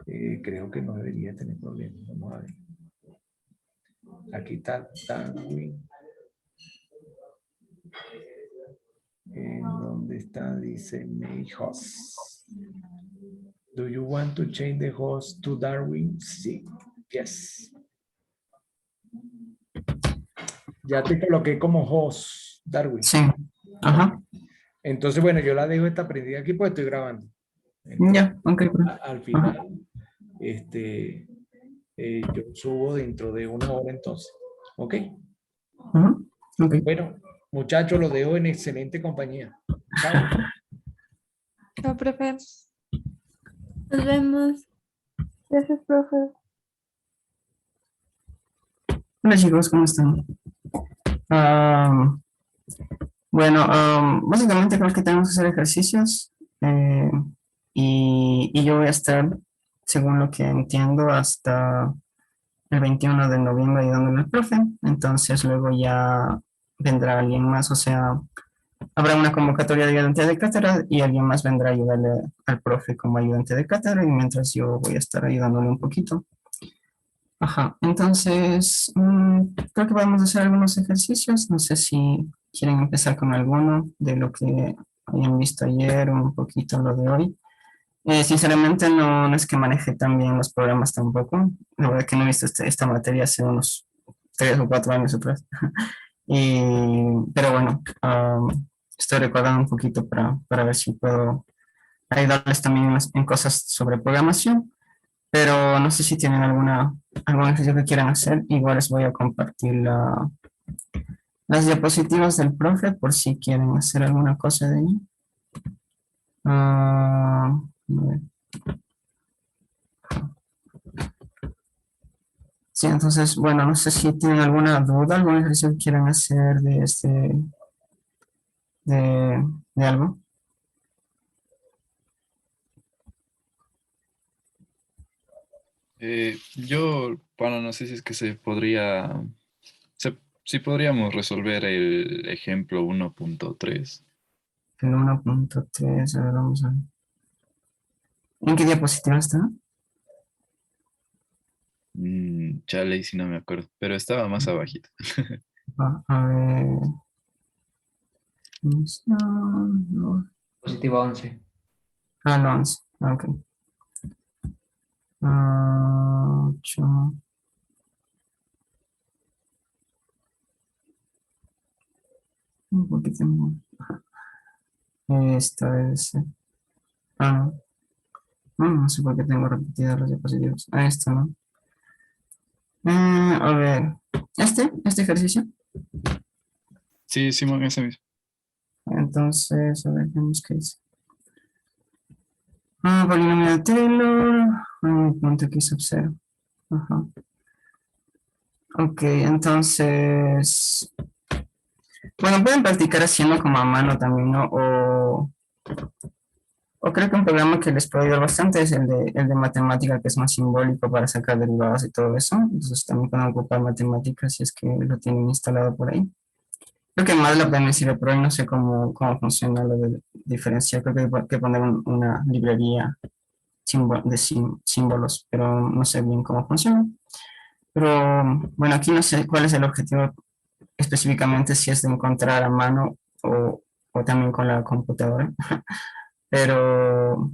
creo que no debería tener problemas. Vamos a ver. Aquí está Darwin. ¿Dónde está? Dice Make Host. Do you want to change the host to Darwin? Sí. Yes. Ya te coloqué como host, Darwin. Sí. Ajá. Entonces, bueno, yo la dejo esta prendida aquí porque estoy grabando. Entonces, Ya, ok. al Ajá. final, yo subo dentro de una hora entonces. ¿Ok? Ajá. Ok. Bueno, muchachos, los dejo en excelente compañía. Chao. Chao, profe. Nos vemos. Gracias, profe. Hola chicos, ¿cómo están? Bueno, básicamente creo que tenemos que hacer ejercicios y yo voy a estar, según lo que entiendo, hasta el 21 de noviembre ayudándole al profe. Entonces luego ya vendrá alguien más, o sea, habrá una convocatoria de ayudante de cátedra y alguien más vendrá a ayudarle al profe como ayudante de cátedra y mientras yo voy a estar ayudándole un poquito. Ajá, entonces creo que podemos hacer algunos ejercicios. No sé si quieren empezar con alguno de lo que hayan visto ayer o un poquito lo de hoy. Sinceramente no es que maneje tan bien los programas tampoco. La verdad que no he visto esta materia hace unos 3 o 4 años atrás. Pero bueno, estoy recordando un poquito para ver si puedo ayudarles también en cosas sobre programación. Pero no sé si tienen algún ejercicio que quieran hacer. Igual les voy a compartir las diapositivas del profe por si quieren hacer alguna cosa de ahí. A ver. Sí, entonces, bueno, no sé si tienen alguna duda, algún ejercicio que quieran hacer de algo. Yo, bueno, no sé si es que se Sí podríamos resolver el ejemplo 1.3. El 1.3, a ver, vamos a ver. ¿En qué diapositiva está? Chale, si no me acuerdo, pero estaba más abajito. A ver. ¿Dónde está? No. Positivo 11. Ah, no, 11. Ok. 8. ¿Por qué tengo? Esta es. Ah, no. No sé por qué tengo repetidas las diapositivas. Ah, esto, ¿no? A ver. Este ejercicio. Sí, Simón, ese mismo. Entonces, a ver, vemos qué dice. Polinomio de Taylor. Punto X sub 0. Ajá. Ok, entonces. Bueno, pueden practicar haciendo como a mano también, ¿no? O creo que un programa que les puede ayudar bastante es el de matemática, que es más simbólico para sacar derivadas y todo eso. Entonces también pueden ocupar matemáticas si es que lo tienen instalado por ahí. Creo que más la pena sirve, pero hoy no sé cómo funciona lo de diferenciar. Creo que hay que poner una librería de símbolos, pero no sé bien cómo funciona. Pero bueno, aquí no sé cuál es el objetivo específicamente, si es de encontrar a mano o también con la computadora. Pero,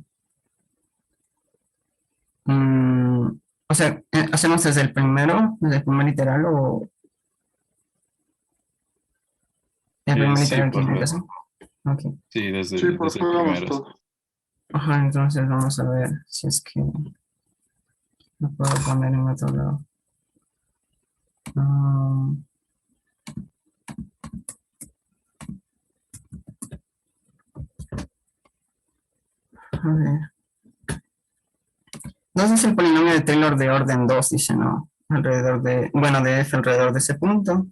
o sea, ¿hacemos desde el primer literal o el primer Sí, literal que por implica favor. así? Ok. Sí, desde, Sí, por desde el favor, hagamos primero. todo. Ajá, entonces vamos a ver si es que lo puedo poner en otro lado. Ah, a ver. 2 es el polinomio de Taylor de orden 2, dice, ¿no? Bueno, de f alrededor de ese punto.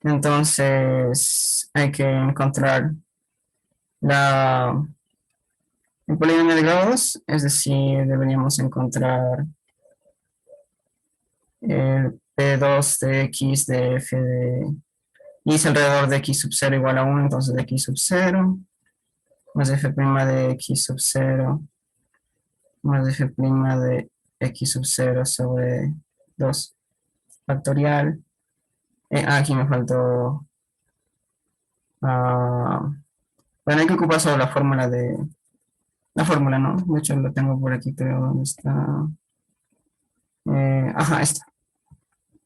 Entonces hay que encontrar el polinomio de grado 2, es decir, deberíamos encontrar el P2 de x de f de y es alrededor de x sub 0 igual a 1, entonces de x sub 0 más f' de x sub 0 más f' de x sub 0 sobre 2 factorial. Aquí me faltó. Bueno, hay que ocupar solo la fórmula, ¿no? De hecho, lo tengo por aquí, creo, ¿dónde está? Ajá, esta.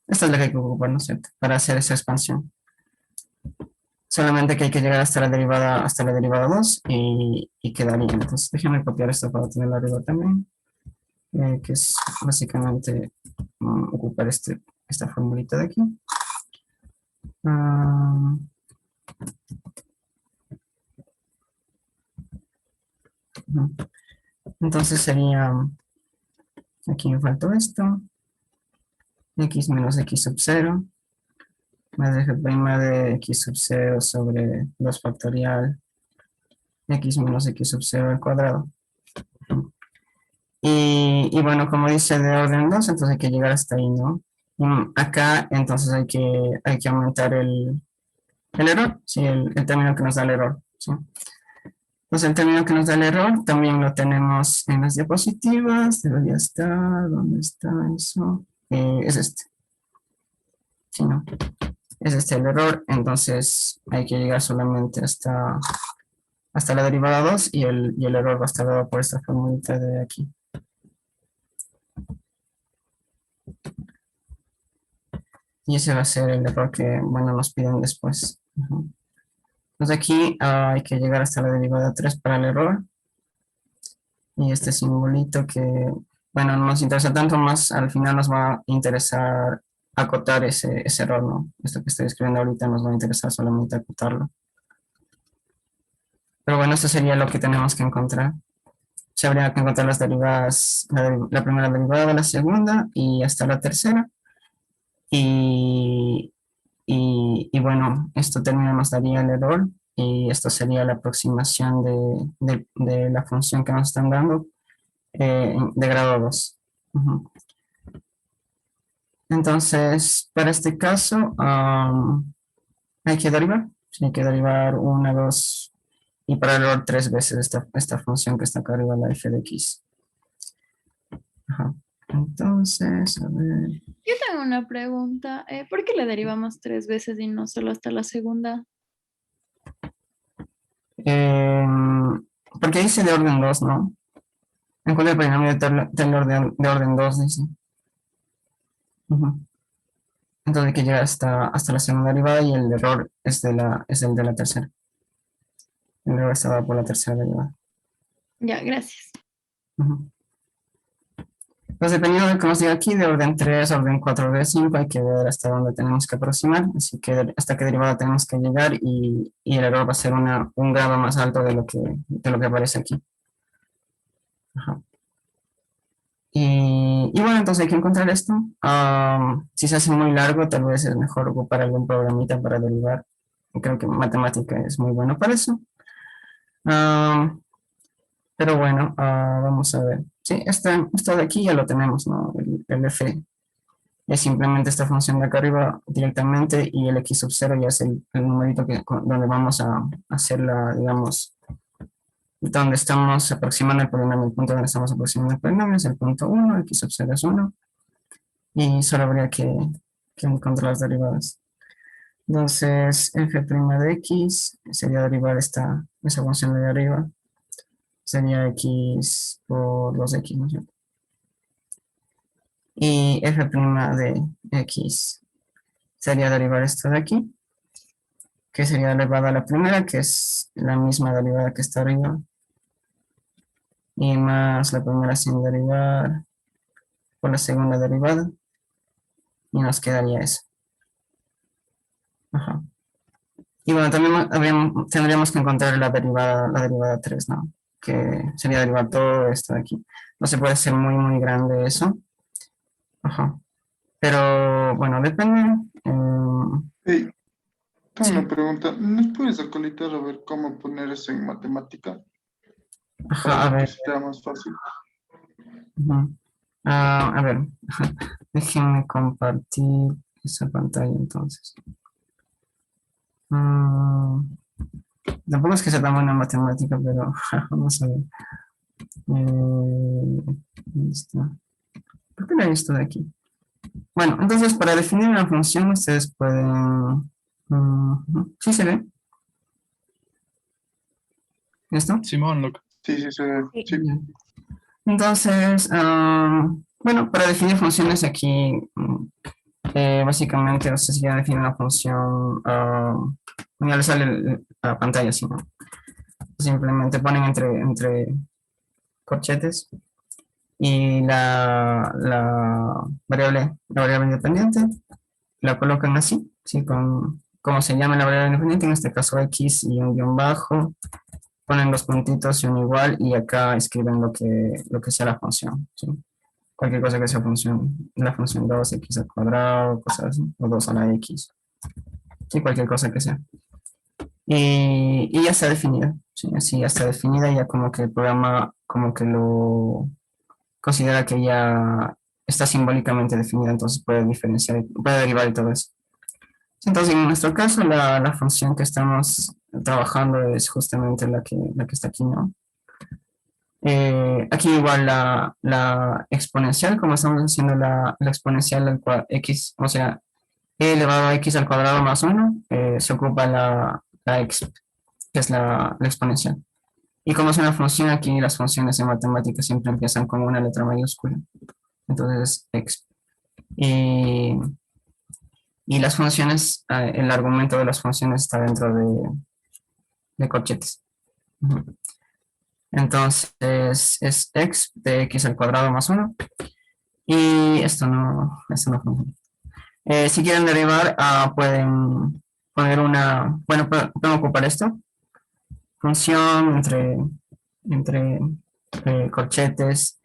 Esta es la que hay que ocupar, ¿no es cierto? Para hacer esa expansión. Solamente que hay que llegar hasta la derivada 2 y quedaría. Entonces, déjenme copiar esto para tenerlo arriba también. Que es básicamente ocupar esta formulita de aquí. Ah, entonces sería, aquí me faltó esto, x menos x sub 0, más f' de x sub 0 sobre 2 factorial, x menos x sub 0 al cuadrado. Y bueno, como dice de orden 2, entonces hay que llegar hasta ahí, ¿no? Acá, entonces hay que aumentar el error, sí, el término que nos da el error, ¿sí? Entonces el término que nos da el error también lo tenemos en las diapositivas, debería estar, ¿dónde está eso? Es este, ¿sí, no? Es este el error, entonces hay que llegar solamente hasta la derivada 2 y el error va a estar dado por esta formulita de aquí. Y ese va a ser el error que, bueno, nos piden después. Entonces aquí hay que llegar hasta la derivada 3 para el error. Y este simbolito que, bueno, no nos interesa tanto, más al final nos va a interesar acotar ese error, ¿no? Esto que estoy escribiendo ahorita nos va a interesar solamente acotarlo. Pero bueno, esto sería lo que tenemos que encontrar. Se habría que encontrar las derivadas, la primera derivada de la segunda y hasta la tercera. Y bueno, esto término nos daría el error y esto sería la aproximación de la función que nos están dando de grado 2. Entonces, para este caso, hay que derivar. Sí, hay que derivar 1, 2 y para el error 3 veces esta función que está acá arriba, la f de x. Ajá. Entonces, a ver. Yo tengo una pregunta. ¿Por qué le derivamos 3 veces y no solo hasta la segunda? Porque dice de orden 2, ¿no? Encuentra el polinomio de orden 2, dice. Ujú. Entonces hay que llegar hasta la segunda derivada y el error es el de la tercera. El error está dado por la tercera derivada. Ya, gracias. Ujú. Entonces, dependiendo de cómo nos diga aquí, de orden 3, orden 4, orden 5, hay que ver hasta dónde tenemos que aproximar. Así que hasta qué derivada tenemos que llegar y el error va a ser un grado más alto de lo que aparece aquí. Ajá. Y bueno, entonces hay que encontrar esto. Si se hace muy largo, tal vez es mejor ocupar algún programita para derivar. Creo que matemática es muy bueno para eso. Pero bueno, vamos a ver. Sí, esto de aquí ya lo tenemos, ¿no? El f es simplemente esta función de acá arriba directamente y el x sub 0 ya es el numerito donde vamos a hacer digamos, donde estamos aproximando el polinomio, el punto donde estamos aproximando el polinomio es el punto 1, x sub 0 es 1, y solo habría que encontrar las derivadas. Entonces, f' de x sería derivar esa función de arriba, sería x por 2x, ¿no es cierto? Y f' de x sería derivar esto de aquí, que sería elevada a la primera, que es la misma derivada que está arriba, y más la primera sin derivar por la segunda derivada, y nos quedaría eso. Ajá. Y bueno, también tendríamos que encontrar la derivada 3, ¿no? Que sería derivar todo esto de aquí. No se puede hacer muy, muy grande eso. Ajá. Pero bueno, depende. Hey, tengo Sí. una pregunta. ¿Nos puedes acolitar a ver cómo poner eso en matemática? Ajá, a Para que ver. sea más fácil. Ujú. A ver, déjenme compartir esa pantalla entonces. Tampoco es que sea tan buena en matemática, pero vamos a ver. ¿Dónde está? ¿Por qué no hay esto de aquí? Bueno, entonces para definir una función ustedes pueden... ¿Sí se ve? ¿Esto? Simón, loco. Sí, sí, se ve. Sí. Bien. Entonces, bueno, para definir funciones aquí, básicamente ustedes ya definen una función, ya les sale la pantalla así, ¿no? Simplemente ponen entre corchetes y la variable independiente la colocan así, ¿sí? Como se llama la variable independiente, en este caso x y un guión bajo, ponen los puntitos y un igual y acá escriben lo que sea la función, ¿sí? Cualquier cosa que sea la función 2x al cuadrado, cosas así, o 2 a la x, ¿sí? Cualquier cosa que sea. Y ya está definida, ¿sí? Así ya está definida, ya como que el programa como que lo considera que ya está simbólicamente definida, entonces puede diferenciar, puede derivar y todo eso. Entonces, en nuestro caso, la función que estamos trabajando es justamente la que está aquí, ¿no? Aquí igual la exponencial, como estamos haciendo la exponencial del x, o sea, e elevado a x al cuadrado más 1, se ocupa la exp, que es la exponencial. Y como es una función, aquí las funciones en matemáticas siempre empiezan con una letra mayúscula. Entonces, exp. Y las funciones, el argumento de las funciones está dentro de corchetes. Entonces es x de x al cuadrado más 1. Y esto no funciona. Si quieren derivar, pueden poner bueno, pueden ocupar esto. Función entre corchetes.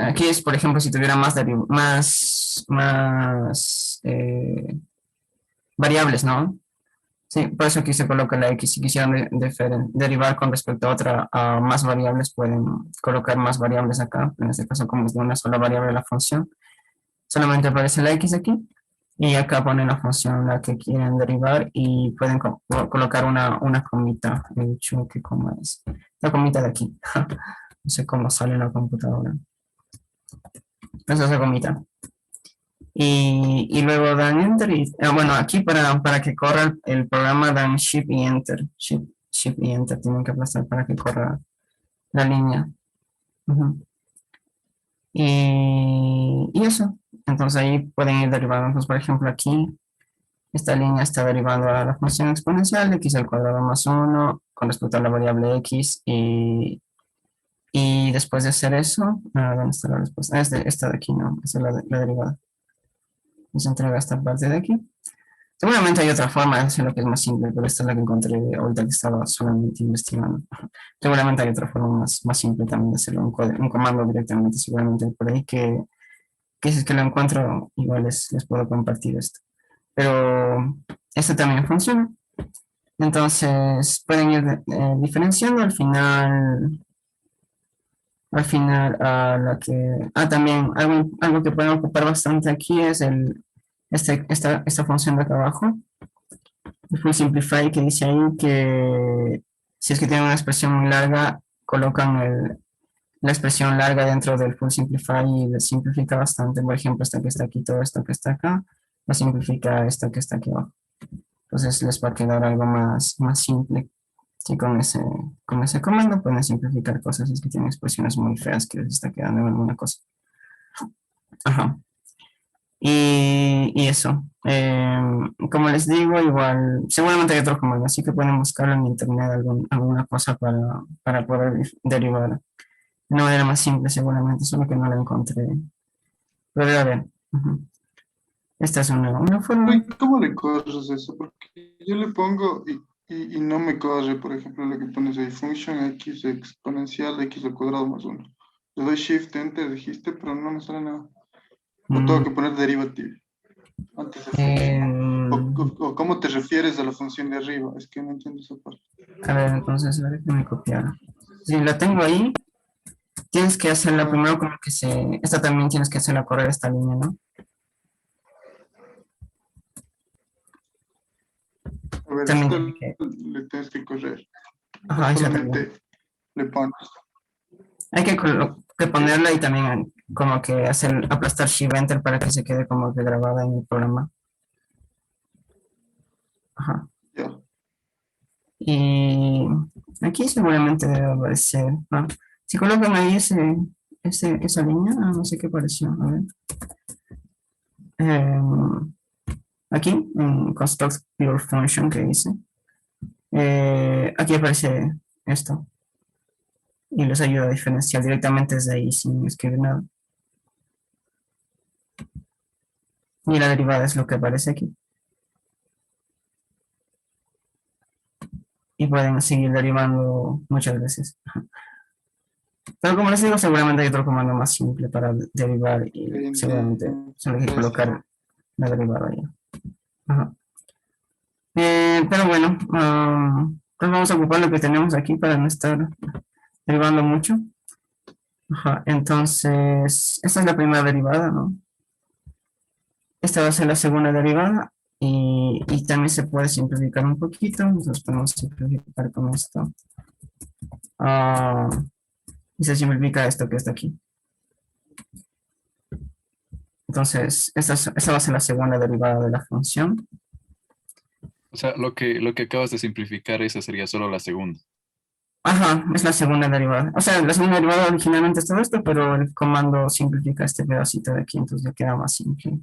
Aquí es, por ejemplo, si tuviera más variables, ¿no? Sí, por eso aquí se coloca la x. Si quisieran derivar con respecto a más variables, pueden colocar más variables acá. En este caso, como es de una sola variable la función, solamente aparece la X aquí y acá ponen la función la que quieren derivar y pueden colocar una comita. He dicho que coma es. La comita de aquí. No sé cómo sale en la computadora. Esa es la comita. Y luego dan enter bueno, aquí para que corra el programa dan shift y enter. Shift y enter tienen que aplastar para que corra la línea. Ujú. Y eso. Entonces ahí pueden ir derivando. Entonces, por ejemplo, aquí esta línea está derivando a la función exponencial de x al cuadrado más 1 con respecto a la variable x. Y después de hacer eso, ¿dónde está la respuesta? Esta de aquí, no, esta es la derivada. Se entrega esta parte de aquí. Seguramente hay otra forma de hacerlo que es más simple, pero esta es la que encontré ahorita que estaba solamente investigando. Seguramente hay otra forma más simple también de hacerlo, un comando directamente, seguramente por ahí que si es que lo encuentro, igual les puedo compartir esto. Pero esto también funciona. Entonces pueden ir diferenciando al final a la que... también algo que pueden ocupar bastante aquí es esta función de acá abajo, el full simplify, que dice ahí que si es que tienen una expresión muy larga, colocan la expresión larga dentro del full simplify y le simplifica bastante. Por ejemplo, esta que está aquí, todo esto que está acá, lo simplifica esta que está aquí abajo. Entonces les va a quedar algo más simple. Y con ese comando pueden simplificar cosas. Es que tienen expresiones muy feas que les está quedando en alguna cosa. Ajá. Y eso. Como les digo, igual, seguramente hay otro comando, así que pueden buscarlo en internet alguna cosa para poder derivar de una manera más simple, seguramente, solo que no la encontré. Pero a ver. Ujú. Esta es una forma. Uy, ¿cómo le corres eso? Porque yo le pongo y no me corre, por ejemplo, lo que pones ahí, function x exponencial x al cuadrado más 1. Le doy shift enter, dijiste, pero no me sale nada. O tengo que poner derivative antes de function. O ¿cómo te refieres a la función de arriba? Es que no entiendo esa parte. A ver, entonces, a ver que me copiaron. Si la tengo ahí, tienes que hacerla primero como que esta también tienes que hacerla correr esta línea, ¿no? A ver, También esto tiene que... le tienes que correr. Ajá, esa también. Solamente le pones. Hay que ponerla y también como que aplastar Shift Enter para que se quede como que grabada en el programa. Ajá. Ya. Y aquí seguramente debe aparecer, ¿no? Si colocan ahí esa línea, no sé qué pareció, a ver. Aquí, en Construct Pure Function que dice, aquí aparece esto y les ayuda a diferenciar directamente desde ahí sin escribir nada. Y la derivada es lo que aparece aquí. Y pueden seguir derivando muchas veces. Pero como les digo, seguramente hay otro comando más simple para derivar y seguramente solo hay que colocar la derivada ya. Ajá. Pero bueno, pues vamos a ocupar lo que tenemos aquí para no estar derivando mucho. Ajá. Entonces, esta es la primera derivada, ¿no? Esta va a ser la segunda derivada y también se puede simplificar un poquito. Entonces podemos simplificar con esto. Y se simplifica esto que está aquí. Entonces, esta va a ser la segunda derivada de la función. O sea, lo que acabas de simplificar, esa sería solo la segunda. Ajá, es la segunda derivada. O sea, la segunda derivada originalmente es todo esto, pero el comando simplifica este pedacito de aquí, entonces ya queda más simple.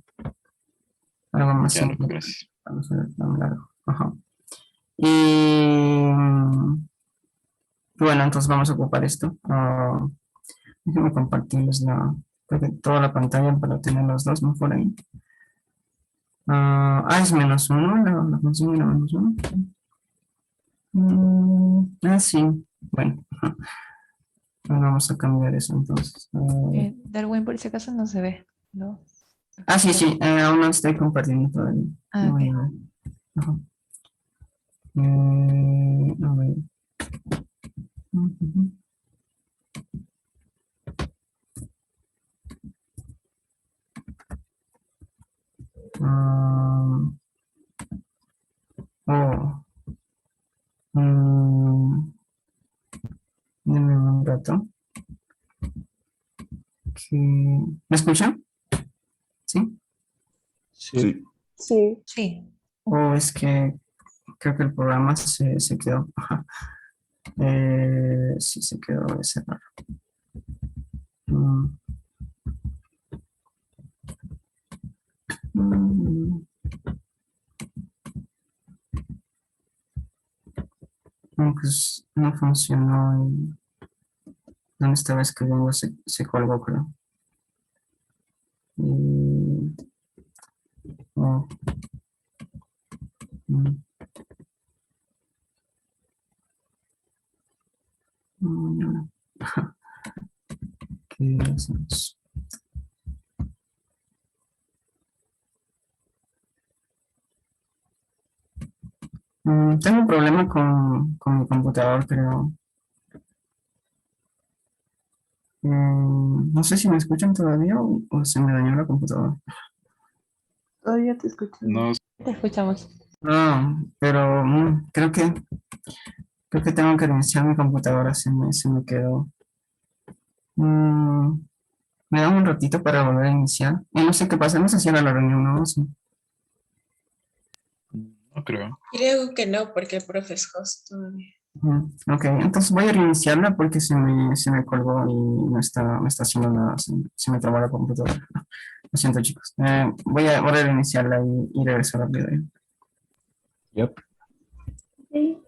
Algo más Ya, loco, simple. gracias. Vamos a ver, tan largo. Ajá. Y bueno, entonces vamos a ocupar esto. Déjenme compartirles creo que toda la pantalla para tener los dos mejor ahí. Es menos uno, la función era menos uno. Sí, bueno. Ahora vamos a cambiar eso entonces. Darwin, por si acaso no se ve, ¿no? Sí, aún no estoy compartiendo todavía. Ah, Voy ok. a ver. Ajá. A ver. Ujú. Ah, oh, mm, Deme un rato. ¿Me escuchan? ¿Sí? Sí. Sí. Sí. O es que creo que el programa se quedó. Ajá. Sí, se quedó de cerrar. Mm, mm, no, pues no funcionó. Donde estaba escribiendo se colgó, creo. Y, oh, mm, no. ¿Qué hacemos? Tengo un problema con mi computador, creo. No sé si me escuchan todavía o se me dañó la computadora. Todavía te escucho. No, Te escuchamos. Pero creo que tengo que reiniciar mi computadora, se me quedó. Mm, Me da un ratito para volver a iniciar. Y no sé qué pasa, no sé si era la reunión, ¿no? Sí. no creo. Creo que no, porque el profe es host todavía. Ok, entonces voy a reiniciarla porque se me colgó y no está haciendo nada, se me trabó la computadora. Lo siento, chicos. Voy a reiniciarla y regresar rápido. Yep. Sí.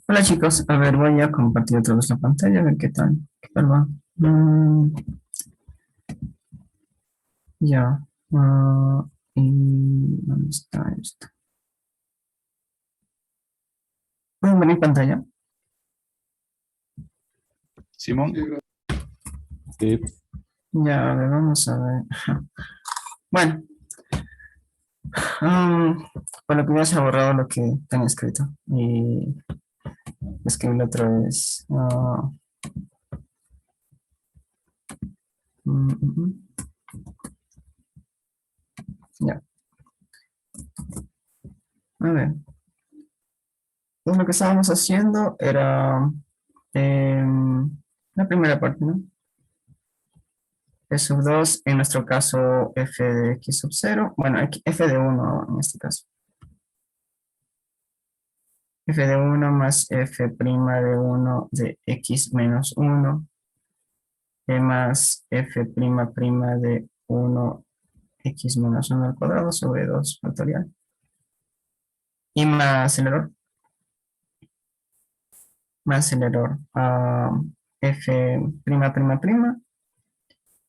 Hola chicos, a ver, voy a compartir otra vez la pantalla, a ver qué tal va. Ya, y ¿dónde está esto? ¿Pueden ver mi pantalla? Simón, Sí, gracias. sí. Ya, a ver, vamos a ver. Bueno, por lo que ya se ha borrado lo que tenía escrito y escribirlo otra vez. Mm, mm, mm. Ya, a ver. Pues lo que estábamos haciendo era la primera parte, ¿no? F sub 2, en nuestro caso f de x sub 0, bueno, f de 1 en este caso. F de 1 más f' de 1 de x menos 1, más f' de 1 x menos 1 al cuadrado sobre 2 factorial. Y más el error, f',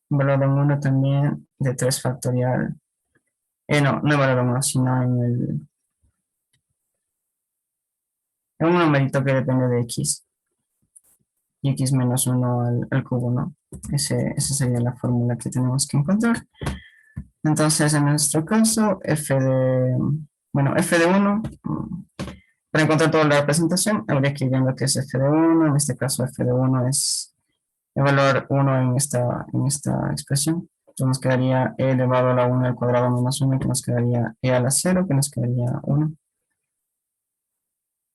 valor en 1 también de 3 factorial. No valor en 1, sino en un numerito que depende de x. Y x menos 1 al cubo, ¿no? Esa sería la fórmula que tenemos que encontrar. Entonces, en nuestro caso, f de 1, para encontrar toda la representación, habría que ir viendo que es f de 1. En este caso, f de 1 es el valor 1 en esta expresión. Entonces nos quedaría e elevado a la 1 al cuadrado menos 1, que nos quedaría e a la 0, que nos quedaría 1.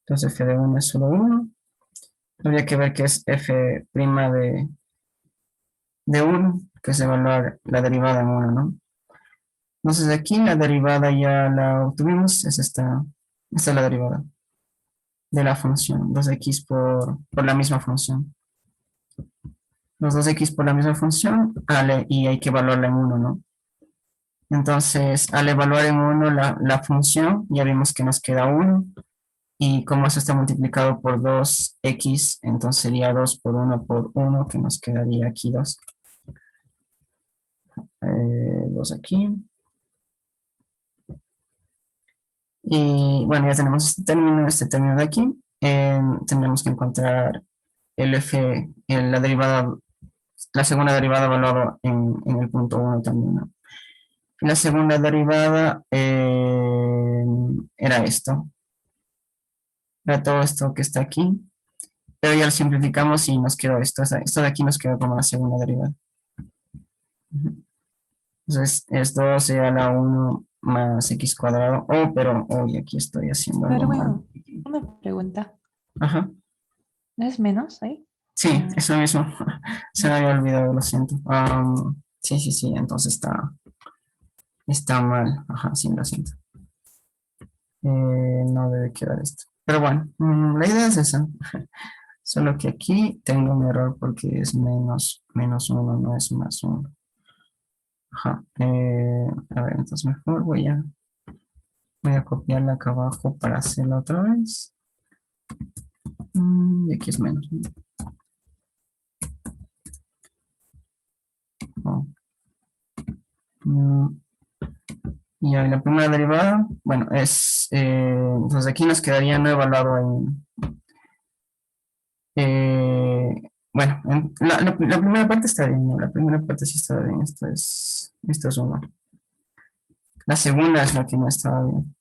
Entonces, f de 1 es solo 1. Habría que ver que es f' de 1, que es evaluar la derivada en 1, ¿no? Entonces aquí la derivada ya la obtuvimos, esta es la derivada de la función, 2x por la misma función. Los 2x por la misma función, y hay que evaluarla en 1, ¿no? Entonces, al evaluar en 1 la función, ya vimos que nos queda 1, y como eso está multiplicado por 2x, entonces sería 2 por 1, que nos quedaría aquí 2. 2 aquí. Y bueno, ya tenemos este término de aquí. Tendremos que encontrar el f, la segunda derivada evaluada en el punto 1 también, ¿no? La segunda derivada era esto. Era todo esto que está aquí. Pero ya lo simplificamos y nos quedó esto. Esto de aquí nos quedó como la segunda derivada. Entonces es 12 a la 1 más x cuadrado. Pero hoy aquí estoy haciendo algo mal. Darwin, una pregunta. Ajá. ¿No es menos ahí? Sí, eso mismo. Se me había olvidado, lo siento. Sí, entonces está mal. Ajá, sí, lo siento. No debe quedar esto. Pero bueno, la idea es esa. Solo que aquí tengo un error porque es menos 1, no es más 1. Ajá. A ver, entonces mejor voy a copiarla acá abajo para hacerla otra vez. Y aquí es menos. Y ahí la primera derivada, bueno, entonces aquí nos quedaría no evaluado bueno, la primera parte está bien, ¿no? La primera parte sí está bien, esto es 1. La segunda es la que no estaba bien.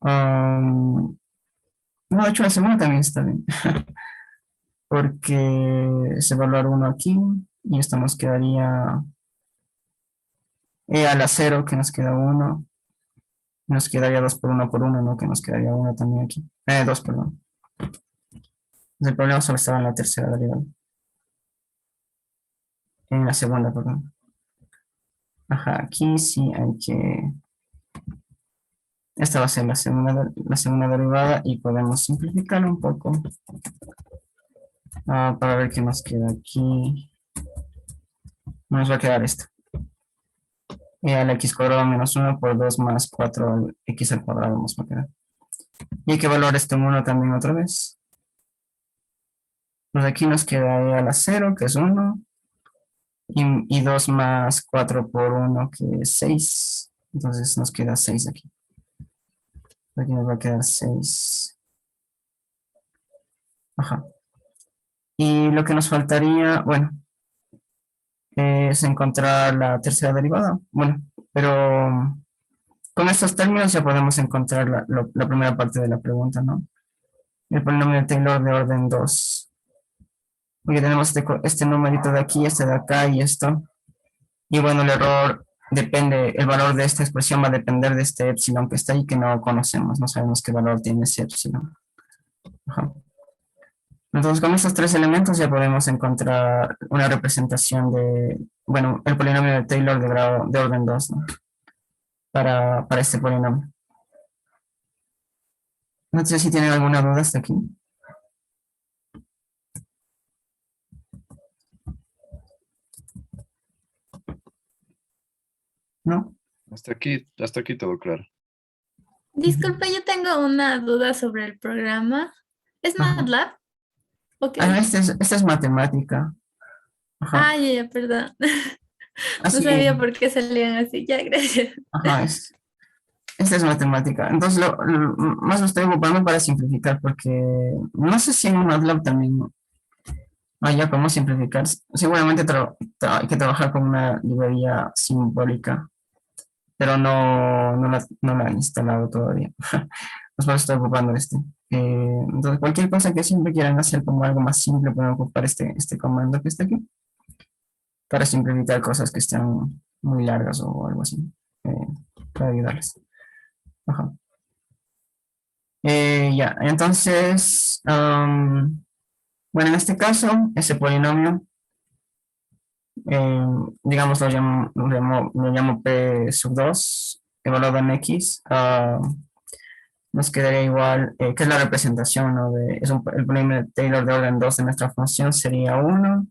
No, de hecho la segunda también está bien, porque es evaluar 1 aquí, y esto nos quedaría a la 0, que nos queda 1. Nos quedaría 2 por 1, ¿no? Que nos quedaría 1 también aquí. 2, perdón. El problema solo estaba en la tercera derivada. En la segunda, perdón. Ajá, aquí sí hay que... Esta va a ser la segunda derivada y podemos simplificarlo un poco. Para ver qué nos queda aquí. Nos va a quedar esto. Al x cuadrado menos 1 por 2 más 4 al x al cuadrado nos va a quedar. Y hay que evaluar este 1 también otra vez. Pues aquí nos queda e a la 0, que es 1. Y 2 más 4 por 1, que es 6. Entonces nos queda 6 aquí. Aquí nos va a quedar 6. Ajá. Y lo que nos faltaría, bueno, es encontrar la tercera derivada. Bueno, pero con estos términos ya podemos encontrar la primera parte de la pregunta, ¿no? El polinomio de Taylor de orden 2. Porque tenemos este numerito de aquí, este de acá y esto. Y bueno, el error depende, el valor de esta expresión va a depender de este epsilon que está ahí que no conocemos, no sabemos qué valor tiene ese epsilon. Ajá. Entonces, con estos tres elementos ya podemos encontrar una representación de, bueno, el polinomio de Taylor de grado de orden 2, ¿no? Para este polinomio. No sé si tienen alguna duda hasta aquí. ¿No? Hasta aquí todo claro. Disculpe, yo tengo una duda sobre el programa. ¿Es Ajá. MATLAB? Ok. Esta es matemática. Ajá. Ah, ya, perdón. No Así, sabía por qué salían así. Ya, gracias. ajá, esta es matemática. Entonces, más lo estoy ocupando para simplificar, porque no sé si en MATLAB también haya cómo simplificar. Seguramente hay que trabajar con una librería simbólica, pero no la he instalado todavía. Pues por eso estoy ocupando este. Entonces, cualquier cosa que siempre quieran hacer como algo más simple, pueden ocupar este comando que está aquí, para simplificar cosas que están muy largas o algo así, para ayudarles. Ajá. Ya, entonces, bueno, en este caso, ese polinomio, digamos, lo llamo P sub 2, evaluado en X, nos quedaría igual, que es la representación, ¿no? El polinomio de Taylor de orden 2 de nuestra función sería 1,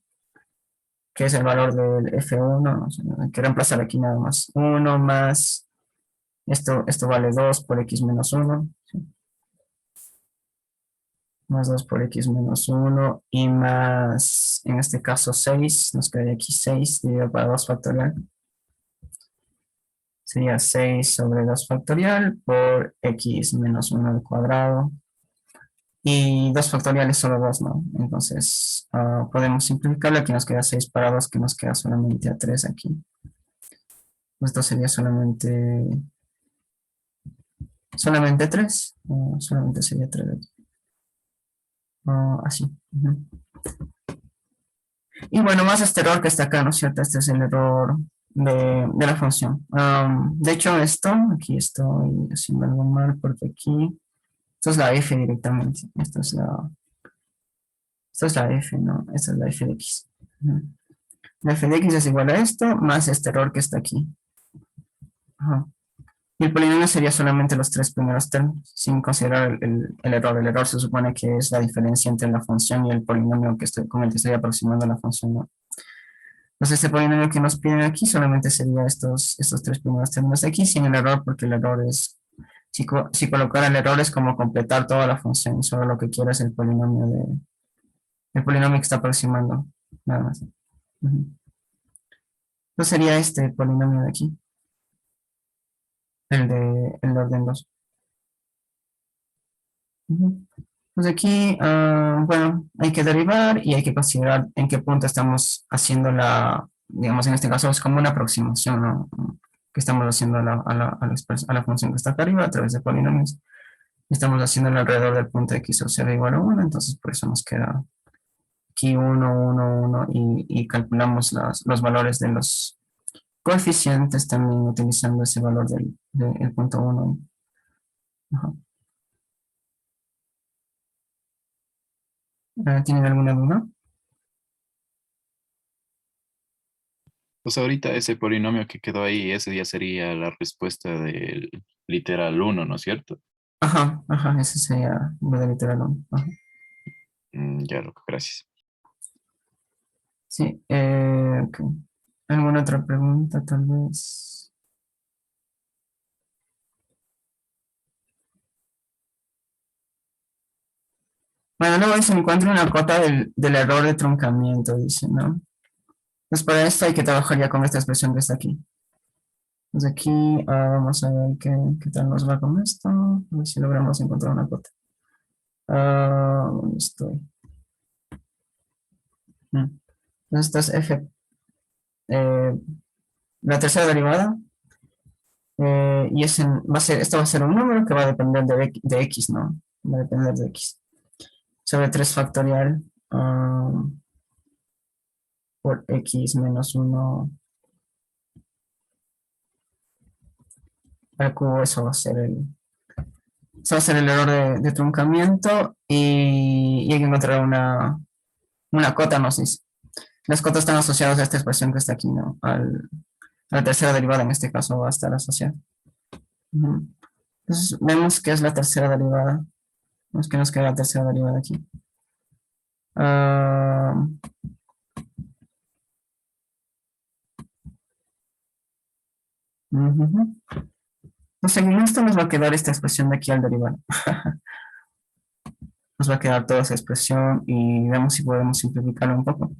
que es el valor del F1, no sé, hay que reemplazar aquí nada más, 1 más, esto vale 2 por X menos 1, ¿sí? Más 2 por X menos 1 y más, en este caso 6, nos quedaría aquí 6 dividido para 2 factorial. Sería 6 sobre 2 factorial por X menos 1 al cuadrado. Y 2 factorial es solo 2, ¿no? Entonces, podemos simplificarlo. Aquí nos queda 6 para 2, que nos queda solamente a 3 aquí. Esto sería solamente 3. Solamente sería 3 aquí. Así. Y bueno, más este error que está acá, ¿no es cierto? Este es el error de la función. De hecho, aquí estoy haciendo algo mal porque aquí, esto es la f directamente. Esto es la f, ¿no? Esta es la f de x. La f de x es igual a esto, más este error que está aquí. Ajá. Y el polinomio sería solamente los 3 primeros términos, sin considerar el error. El error se supone que es la diferencia entre la función y el polinomio con el que estoy aproximando la función, ¿no? Entonces, este polinomio que nos piden aquí solamente sería estos 3 primeros términos de aquí, sin el error, porque el error es, si colocar el error es como completar toda la función, solo lo que quiero es el polinomio que está aproximando, nada más. Entonces sería este polinomio de aquí, el de orden 2. Pues aquí, bueno, hay que derivar y hay que considerar en qué punto estamos haciendo digamos, en este caso es como una aproximación, ¿no? Que estamos haciendo a la función que está acá arriba a través de polinomios. Estamos haciendo alrededor del punto x o 0 igual a 1, entonces por eso nos queda aquí 1, 1, 1 y calculamos los valores de los coeficientes también utilizando ese valor del punto 1. Ajá. ¿Tienen alguna duda? Pues ahorita ese polinomio que quedó ahí, ese ya sería la respuesta del literal 1, ¿no es cierto? Ajá, ese sería lo de literal 1. Ajá. Ya, loco, gracias. Sí, ok. ¿Alguna otra pregunta tal vez? Bueno, luego dice, encuentra una cota del error de truncamiento, dice, ¿no? Pues para esto hay que trabajar ya con esta expresión que está aquí. Pues aquí vamos a ver qué tal nos va con esto. A ver si logramos encontrar una cota. ¿Dónde estoy? Entonces esta es f. La tercera derivada. Y esto va a ser un número que va a depender de x, ¿no? Va a depender de x. Sobre 3 factorial por x menos 1 al cubo. Eso va a ser el error de truncamiento y hay que encontrar una cota, nos dice. Las cotas están asociadas a esta expresión que está aquí, ¿no? A la tercera derivada en este caso va a estar asociada. Entonces vemos que es la tercera derivada. Vemos que nos queda la tercera derivada aquí. Entonces en esto nos va a quedar esta expresión de aquí al derivar. Nos va a quedar toda esa expresión y veamos si podemos simplificarlo un poco.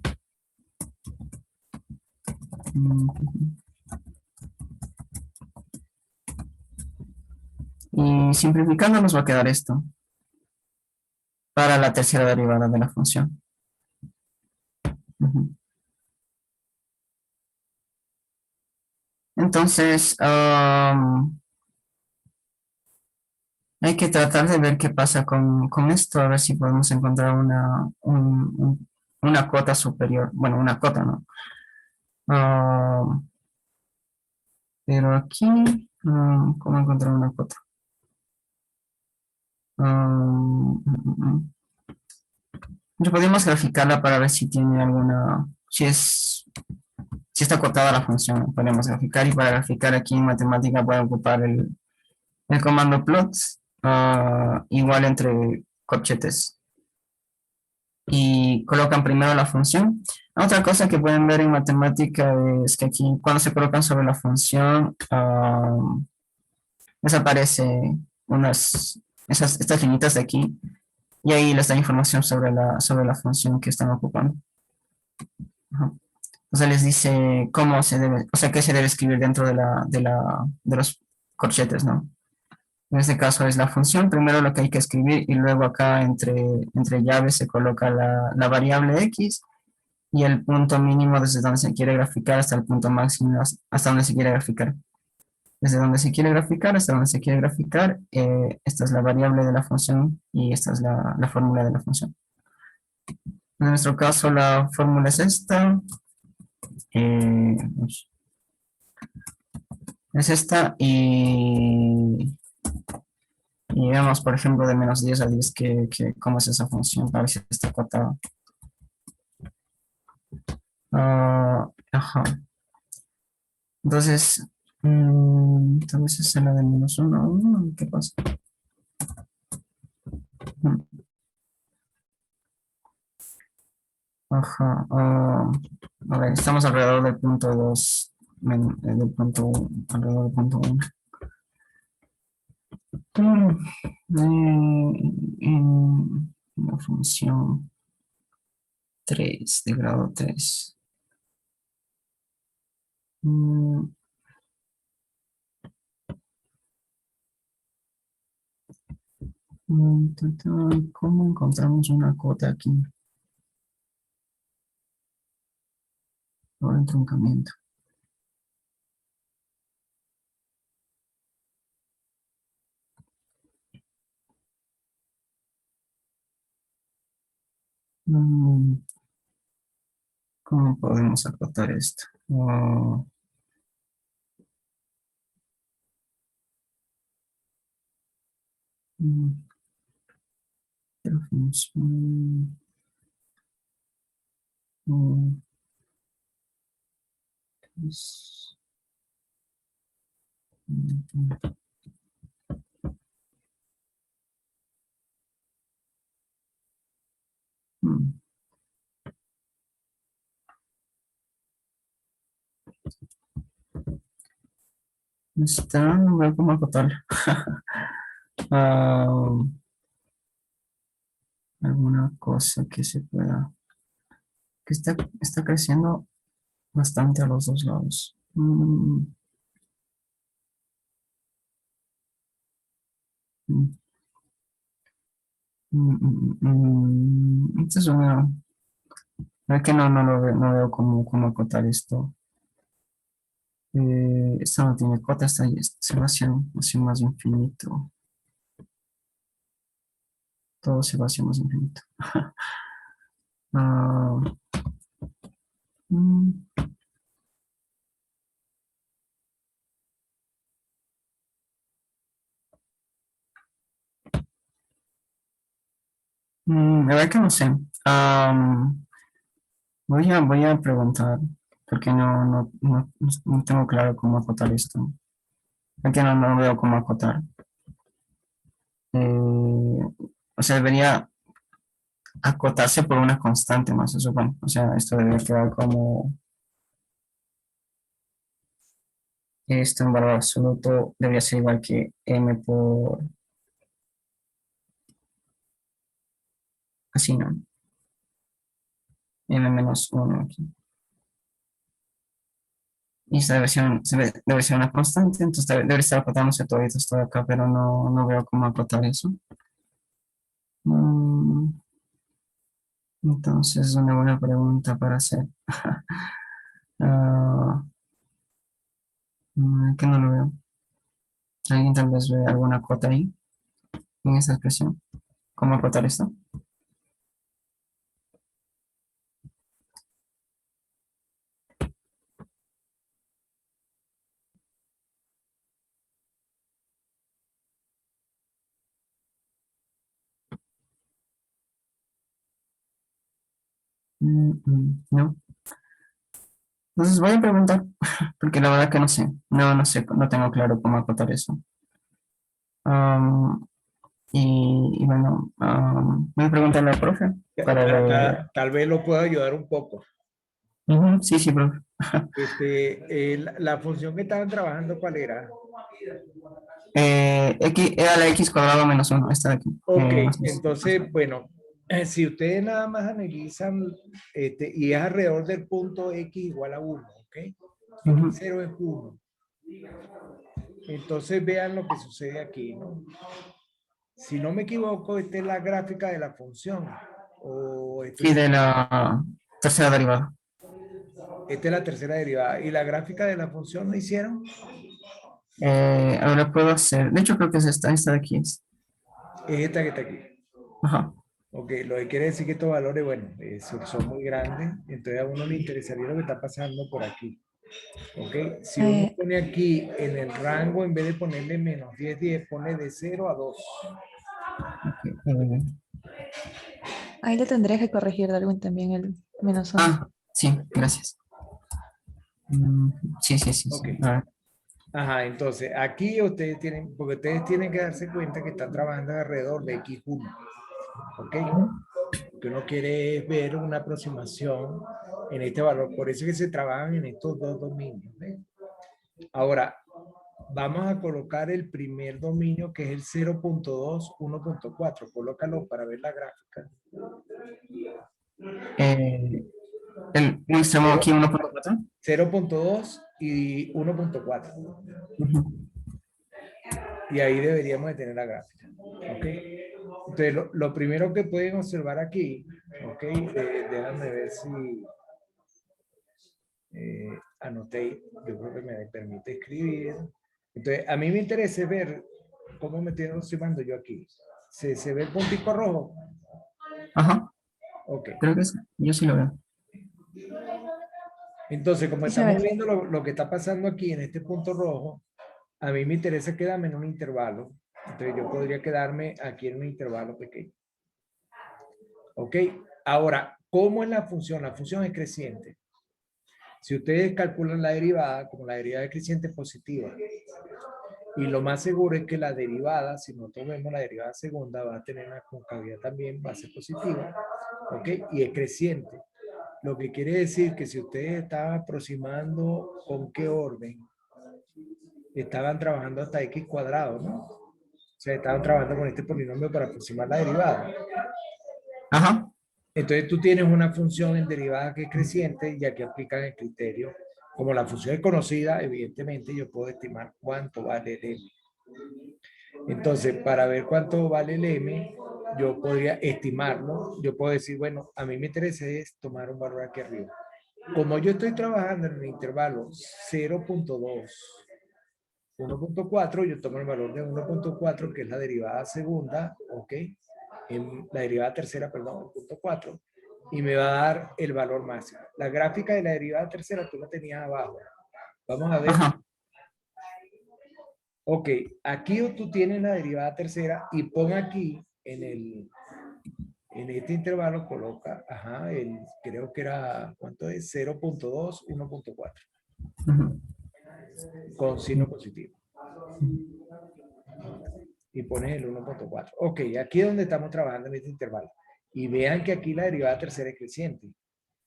Y simplificando nos va a quedar esto para la tercera derivada de la función. Entonces, hay que tratar de ver qué pasa con esto, a ver si podemos encontrar una cota superior. Bueno, una cota, ¿no? Pero aquí, ¿cómo encontrar una cota? Podemos graficarla para ver si tiene alguna, si está acotada la función. Podemos graficar, y para graficar aquí en matemática puede ocupar el comando plots, igual entre corchetes, y colocan primero la función. Otra cosa que pueden ver en matemática es que aquí cuando se colocan sobre la función desaparece estas linitas de aquí, y ahí les da información sobre la función que están ocupando. O sea, les dice cómo se debe, o sea, qué se debe escribir dentro de los corchetes, ¿no? En este caso es la función, primero lo que hay que escribir, y luego acá entre llaves se coloca la variable x y el punto mínimo desde donde se quiere graficar hasta el punto máximo hasta donde se quiere graficar. Desde donde se quiere graficar hasta donde se quiere graficar, esta es la variable de la función y esta es la fórmula de la función. En nuestro caso la fórmula es esta. Es esta y vemos, por ejemplo, de menos 10 a 10 cómo es esa función, para ver si está acotada. Ajá. Entonces, es la de menos 1. ¿Qué pasa? Ajá. A ver, estamos alrededor del punto 2, alrededor del punto 1. La función 3 de grado 3. ¿Cómo encontramos una cota aquí? Por el truncamiento. ¿Cómo podemos acotar esto? La función no veo cómo acotarlo. alguna cosa que se pueda, que está creciendo bastante a los dos lados. Mm, Entonces, es que no lo veo, no veo cómo acotar esto. Esto no tiene cota, se va hacia más infinito. Todo se va hacia más infinito. Ah, mm, la verdad que no sé. Voy a preguntar, porque no tengo claro cómo acotar esto. Es que no veo cómo acotar. O sea, debería acotarse por una constante, ¿no? Se supone. O sea, esto debería quedar como esto en valor absoluto debería ser igual que m por así, ¿no? M menos 1 aquí. Y esta debe ser una constante, entonces debería estar acotándose todo esto de acá, pero no veo cómo acotar eso. Mm, Entonces es una buena pregunta para hacer. Ah, que no lo veo. ¿Alguien tal vez ve alguna cota ahí en esa expresión? ¿Cómo acotar esto? No. Entonces voy a preguntar, porque la verdad que no sé. No sé, no tengo claro cómo acotar eso. Am, y bueno, voy a preguntarle al profe para ver. Tal vez lo pueda ayudar un poco. Ujú, sí, sí, profe. La función que estaban trabajando, ¿cuál era? X era la x cuadrado menos 1, esta de aquí. Ok, Más o menos. entonces, bueno, si ustedes nada más analizan, y es alrededor del punto X igual a 1, ¿ok? X Ujú. 0 es 1. Entonces vean lo que sucede aquí, ¿no? Si no me equivoco, esta es la gráfica de la función. O Y de la tercera derivada. esta es la tercera derivada. ¿Y la gráfica de la función la hicieron? Ahora puedo hacer, de hecho creo que es esta de aquí es. Es esta que está aquí. Ajá. Ok, lo que quiere decir que estos valores, bueno, son muy grandes, entonces a uno le interesaría lo que está pasando por aquí. Ok, si uno Eh, pone aquí en el rango, en vez de ponerle menos 10, 10, pone de 0 a 2. Ok, ahí le tendría que corregir Darwin también el -1. sí, gracias. Mm, sí, sí, sí, Ok, sí. A ver. ajá, entonces aquí ustedes tienen, porque ustedes tienen que darse cuenta que están trabajando alrededor de X1. Ok, lo que uno quiere es ver una aproximación en este valor, por eso es que se trabajan en estos dos dominios. ¿Ves? Ahora, vamos a colocar el primer dominio que es el 0.2, 1.4. Colócalo para ver la gráfica. Eh, un extremo aquí 1.4. 0.2 y 1.4. Ujú. Y ahí deberíamos de tener la gráfica. ¿Ok? Entonces, lo primero que pueden observar aquí, ¿ok? Déjame ver si anoté, yo creo que me permite escribir. Entonces, a mí me interesa ver cómo me estoy aproximando yo aquí. ¿Se ve el puntico rojo? Ajá, Ok. creo que sí. Yo sí lo veo. Entonces, como Sí se estamos ve. viendo lo que está pasando aquí en este punto rojo, a mí me interesa quedarme en un intervalo. Entonces, yo podría quedarme aquí en un intervalo pequeño. ¿Ok? Ahora, ¿cómo es la función? La función es creciente. Si ustedes calculan la derivada, como la derivada creciente es positiva, y lo más seguro es que la derivada, si nosotros vemos la derivada segunda, va a tener una concavidad también, va a ser positiva, ¿ok? Y es creciente. Lo que quiere decir que si ustedes estaban aproximando con qué orden, estaban trabajando hasta x cuadrado, ¿no? O sea, estaban trabajando con este polinomio para aproximar la derivada. Ajá. Entonces tú tienes una función en derivada que es creciente y aquí aplican el criterio. Como la función es conocida, evidentemente yo puedo estimar cuánto vale el m. Entonces, para ver cuánto vale el m, yo podría estimarlo. Yo puedo decir, bueno, a mí me interesa es tomar un valor aquí arriba. Como yo estoy trabajando en el intervalo 0.2, 1.4, yo tomo el valor de 1.4, que es la derivada segunda, ¿ok? La derivada tercera, perdón, 1.4, y me va a dar el valor máximo. La gráfica de la derivada tercera tú la tenías abajo. Vamos a ver. Ajá. Ok, aquí tú tienes la derivada tercera y pon aquí en este intervalo coloca, creo que era, ¿cuánto es? 0.2, 1.4, Ujú. con signo positivo. Y pones el 1.4. Ok, aquí es donde estamos trabajando en este intervalo. Y vean que aquí la derivada tercera es creciente.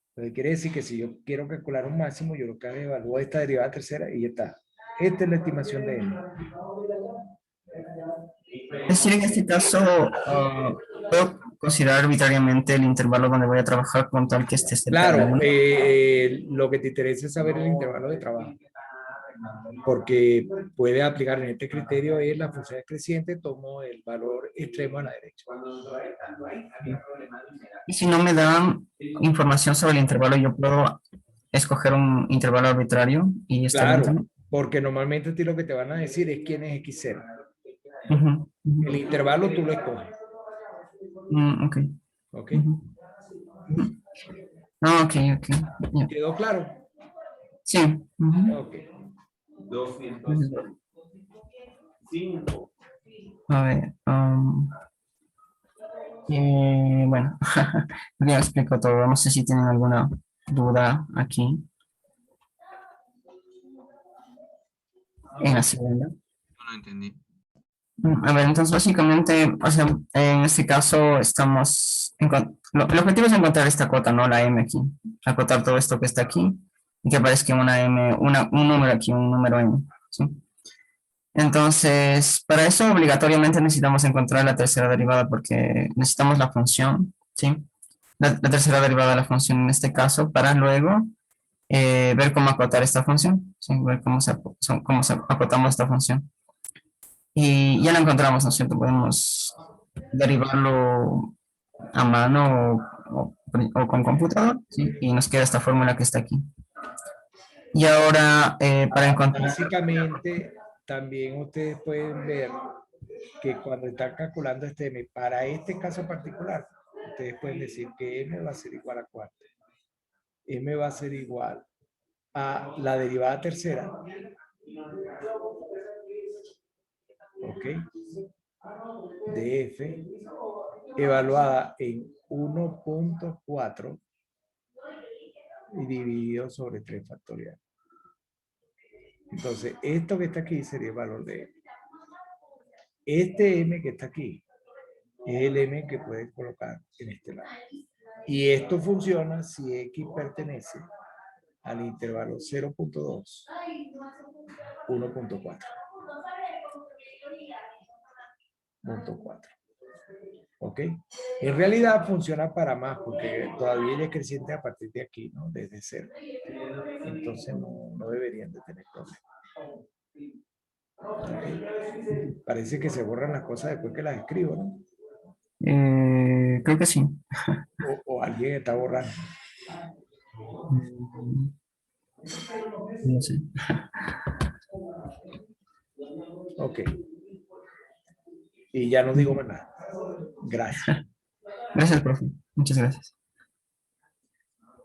Entonces quiere decir que si yo quiero calcular un máximo, yo lo que evalúo esta derivada tercera y ya está. Esta es la estimación de n. Es decir, en este caso, puedo considerar arbitrariamente el intervalo donde voy a trabajar con tal que esté cerca de la Claro, luna. lo que te interesa es saber el intervalo de trabajo. Porque puede aplicar en este criterio es la función creciente, tomo el valor extremo a la derecha. Y si no me dan información sobre el intervalo, yo puedo escoger un intervalo arbitrario y está bien Claro, también. porque normalmente a ti lo que te van a decir es quién es X0. Ujú, ujú. El intervalo tú lo escoges. Ok. ¿Ok? Ujú. Ah, ok, ok. Ya. ¿Quedó claro? Sí. Ujú. Ok. A ver. Bueno, ya explico todo. No sé si tienen alguna duda aquí en la segunda. No lo entendí. A ver, entonces básicamente, o sea, en este caso el objetivo es encontrar esta cota, ¿no? La M aquí, acotar todo esto que está aquí y que aparezca una M, un número aquí, un número M, ¿sí? Entonces, para eso obligatoriamente necesitamos encontrar la tercera derivada porque necesitamos la función, ¿sí? La tercera derivada de la función en este caso para luego ver cómo acotar esta función, ¿sí? Ver cómo acotamos esta función. Y ya lo encontramos, ¿no es cierto? Podemos derivarlo a mano o con computador, ¿sí? Y nos queda esta fórmula que está aquí. Y ahora, para encontrar... Básicamente, también ustedes pueden ver que cuando están calculando este m, para este caso particular, ustedes pueden decir que m va a ser igual a cuánto. M va a ser igual a la derivada tercera. ¿Ok? De f evaluada en 1.4 y dividido sobre 3 factorial. Entonces, esto que está aquí sería el valor de m. Este m que está aquí es el m que puedes colocar en este lado. Y esto funciona si x pertenece al intervalo 0.2, 1.4. 1.4. ¿Ok? En realidad funciona para más porque todavía ella es creciente a partir de aquí, ¿no? Desde 0. Entonces no deberían de tener problemas. ¿Okay? Parece que se borran las cosas después que las escribo, ¿no? creo que sí. O alguien está borrando. No sé. Ok. Y ya no digo más nada. Gracias. Gracias, profe. Muchas gracias.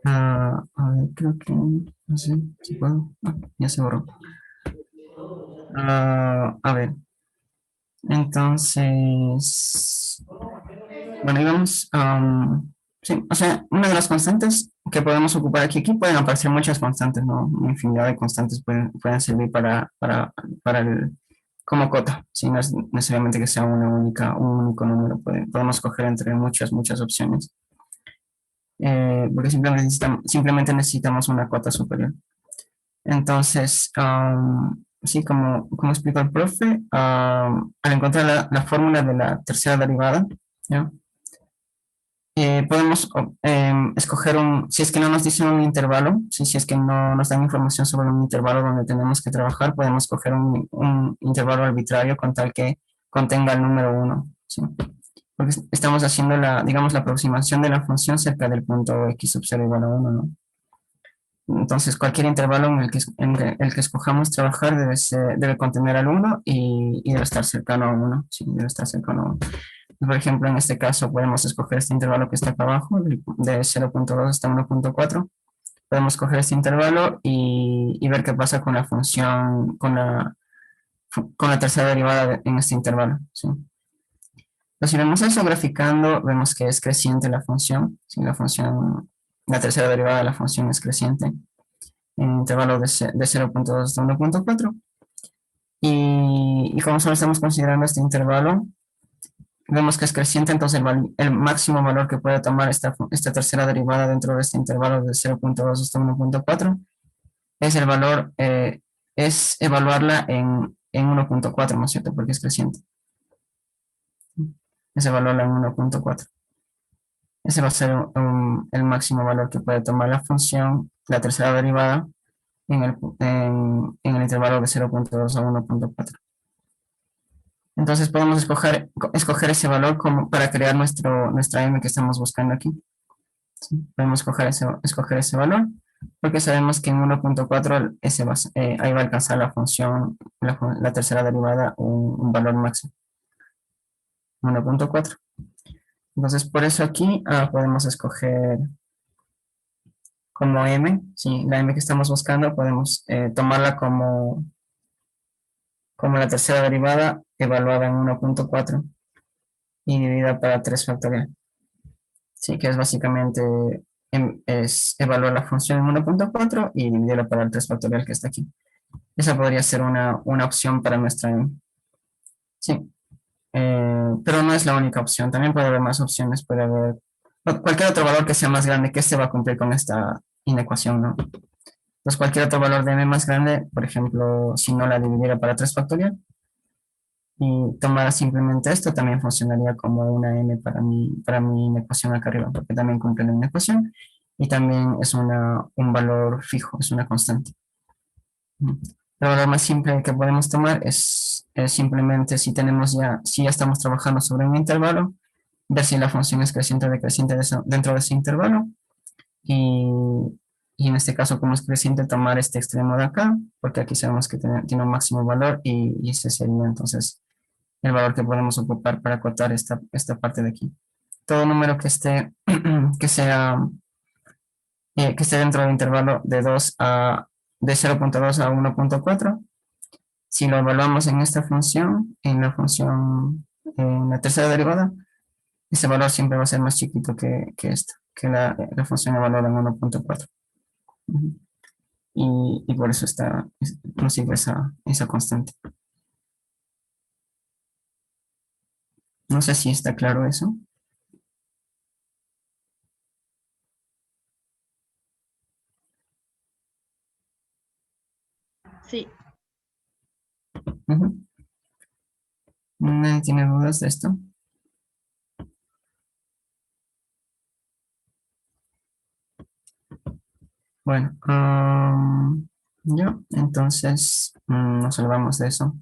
A ver, creo que... No sé si puedo. Ya se borró. A ver. Entonces... Bueno, digamos... sí, o sea, una de las constantes que podemos ocupar aquí pueden aparecer muchas constantes, ¿no? Una infinidad de constantes pueden servir para el, como cota, si no es necesariamente que sea un único número, podemos coger entre muchas opciones, porque simplemente necesitamos una cota superior. Entonces, sí, como explicó el profe, al encontrar la fórmula de la tercera derivada, ¿ya? podemos escoger si es que no nos dicen un intervalo, si es que no nos dan información sobre un intervalo donde tenemos que trabajar, podemos escoger un intervalo arbitrario con tal que contenga el número 1, ¿sí? Porque estamos haciendo digamos, la aproximación de la función cerca del punto x sub 0 igual a 1, ¿no? Entonces, cualquier intervalo en el que escojamos trabajar debe contener al 1 y debe estar cercano a 1, ¿sí? Debe estar cercano a 1. Por ejemplo, en este caso podemos escoger este intervalo que está acá abajo, de 0.2 hasta 1.4. Podemos coger este intervalo y ver qué pasa con la función, con la tercera derivada en este intervalo, ¿sí? Entonces, si vemos eso graficando, vemos que es creciente la función, ¿sí? La tercera derivada de la función es creciente en intervalo de 0.2 hasta 1.4. Y como solo estamos considerando este intervalo, vemos que es creciente, entonces el máximo valor que puede tomar esta tercera derivada dentro de este intervalo de 0.2 hasta 1.4 es el valor, es evaluarla en 1.4, ¿no es cierto? Porque es creciente. Es evaluarla en 1.4. Ese va a ser el máximo valor que puede tomar la función, la tercera derivada, en el intervalo de 0.2 a 1.4. Entonces podemos escoger ese valor para crear nuestra m que estamos buscando aquí. ¿Sí? Podemos escoger ese valor porque sabemos que en 1.4 ahí va a alcanzar la función, la tercera derivada, un valor máximo. 1.4. Entonces por eso aquí podemos escoger como m, ¿sí? La m que estamos buscando podemos tomarla como la tercera derivada evaluada en 1.4 y dividida para 3 factorial. Sí, que es básicamente es evaluar la función en 1.4 y dividirla para el 3 factorial que está aquí. Esa podría ser una opción para nuestra m. Sí, pero no es la única opción. También puede haber más opciones. Puede haber cualquier otro valor que sea más grande que este va a cumplir con esta inecuación, ¿no? Entonces, cualquier otro valor de m más grande, por ejemplo, si no la dividiera para 3 factorial y tomara simplemente esto, también funcionaría como una m para mi inecuación acá arriba, porque también cumple la inecuación y también es un valor fijo, es una constante. El valor más simple que podemos tomar es simplemente si ya estamos trabajando sobre un intervalo, ver si la función es creciente o decreciente dentro de ese intervalo y en este caso, como es creciente, tomar este extremo de acá, porque aquí sabemos que tiene un máximo valor y ese sería entonces el valor que podemos ocupar para acotar esta parte de aquí. Todo número que esté dentro del intervalo de 0.2 a 1.4, si lo evaluamos en esta función, en la tercera derivada, ese valor siempre va a ser más chiquito que la función evaluada en 1.4. Y por eso nos sigue esa constante. No sé si está claro eso. Sí. ¿Nadie tiene dudas de esto? Bueno, ya, entonces nos olvidamos de eso.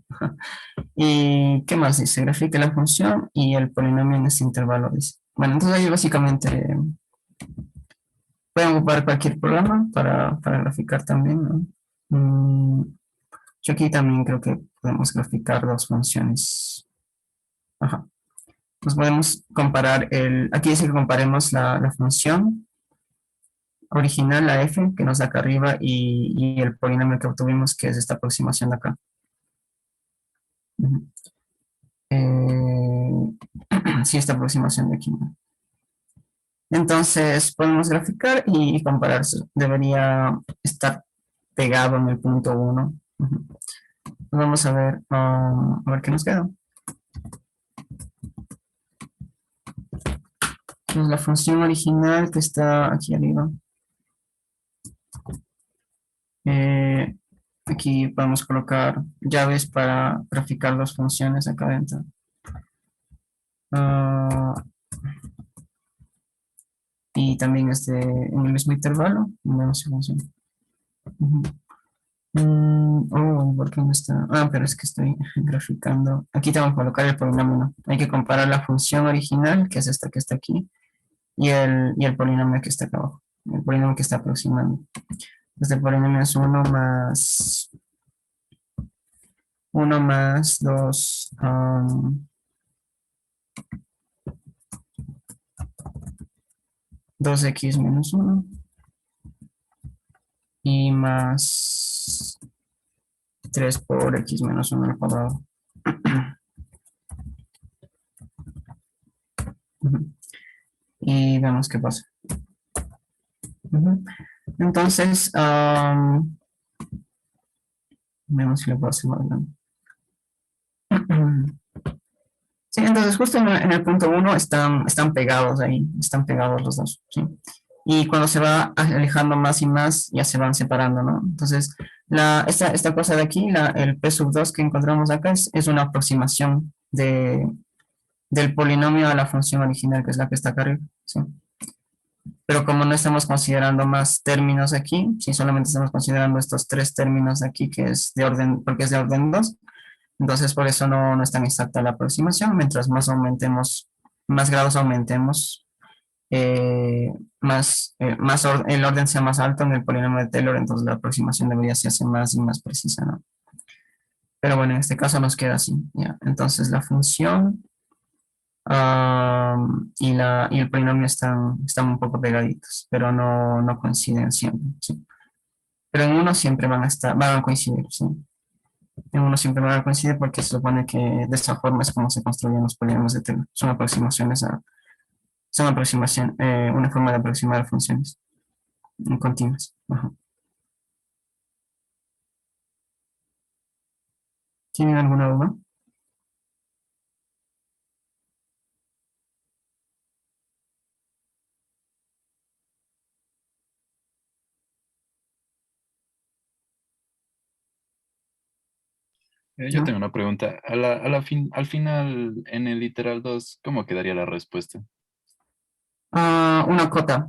¿Y qué más dice? Grafique la función y el polinomio en este intervalo, dice. Bueno, entonces ahí básicamente pueden ocupar cualquier programa para graficar también, ¿no? Yo aquí también creo que podemos graficar dos funciones. Ajá. Pues podemos comparar aquí dice que comparemos la función original, la f, que nos da acá arriba, y el polinomio que obtuvimos, que es esta aproximación de acá. Sí, esta aproximación de aquí. Entonces, podemos graficar y comparar. Debería estar pegado en el punto 1. Vamos a ver qué nos queda. Pues la función original que está aquí arriba. Aquí podemos colocar llaves para graficar las funciones acá adentro. y también en el mismo intervalo. Vemos si funciona. Ujú. ¿Por qué no está? Ah, pero es que estoy graficando. Aquí tengo que colocar el polinomio, ¿no? Hay que comparar la función original, que es esta que está aquí, y el polinomio que está acá abajo, el polinomio que está aproximando. Este polinomio es 1 más 2, 2x menos 1 y más 3 por x menos 1 al cuadrado. Ujú. Y vemos qué pasa. Ujú. Entonces, vemos si lo puedo hacer más grande. Sí, entonces justo en el punto 1 están pegados ahí, están pegados los dos, ¿sí? Y cuando se va alejando más y más, ya se van separando, ¿no? Entonces, esta cosa de aquí, el P sub 2 que encontramos acá es una aproximación del polinomio a la función original, que es la que está acá arriba, ¿sí? Pero como no estamos considerando más términos aquí, si solamente estamos considerando estos 3 términos de aquí, que es de orden, porque es de orden 2, entonces por eso no es tan exacta la aproximación. Mientras más aumentemos, más grados aumentemos, el orden sea más alto en el polinomio de Taylor, entonces la aproximación debería hacerse más y más precisa, ¿no? Pero bueno, en este caso nos queda así, ¿ya? Entonces la función y el polinomio están un poco pegaditos, pero no coinciden siempre, ¿sí? Pero en uno siempre van a coincidir, ¿sí? En uno siempre van a coincidir porque se supone que de esa forma es como se construyen los polinomios de Taylor. Son aproximaciones una forma de aproximar funciones continuas. Ajá. ¿Tienen alguna duda? Yo ¿No? tengo una pregunta. Al final, en el literal 2, ¿cómo quedaría la respuesta? Una cota.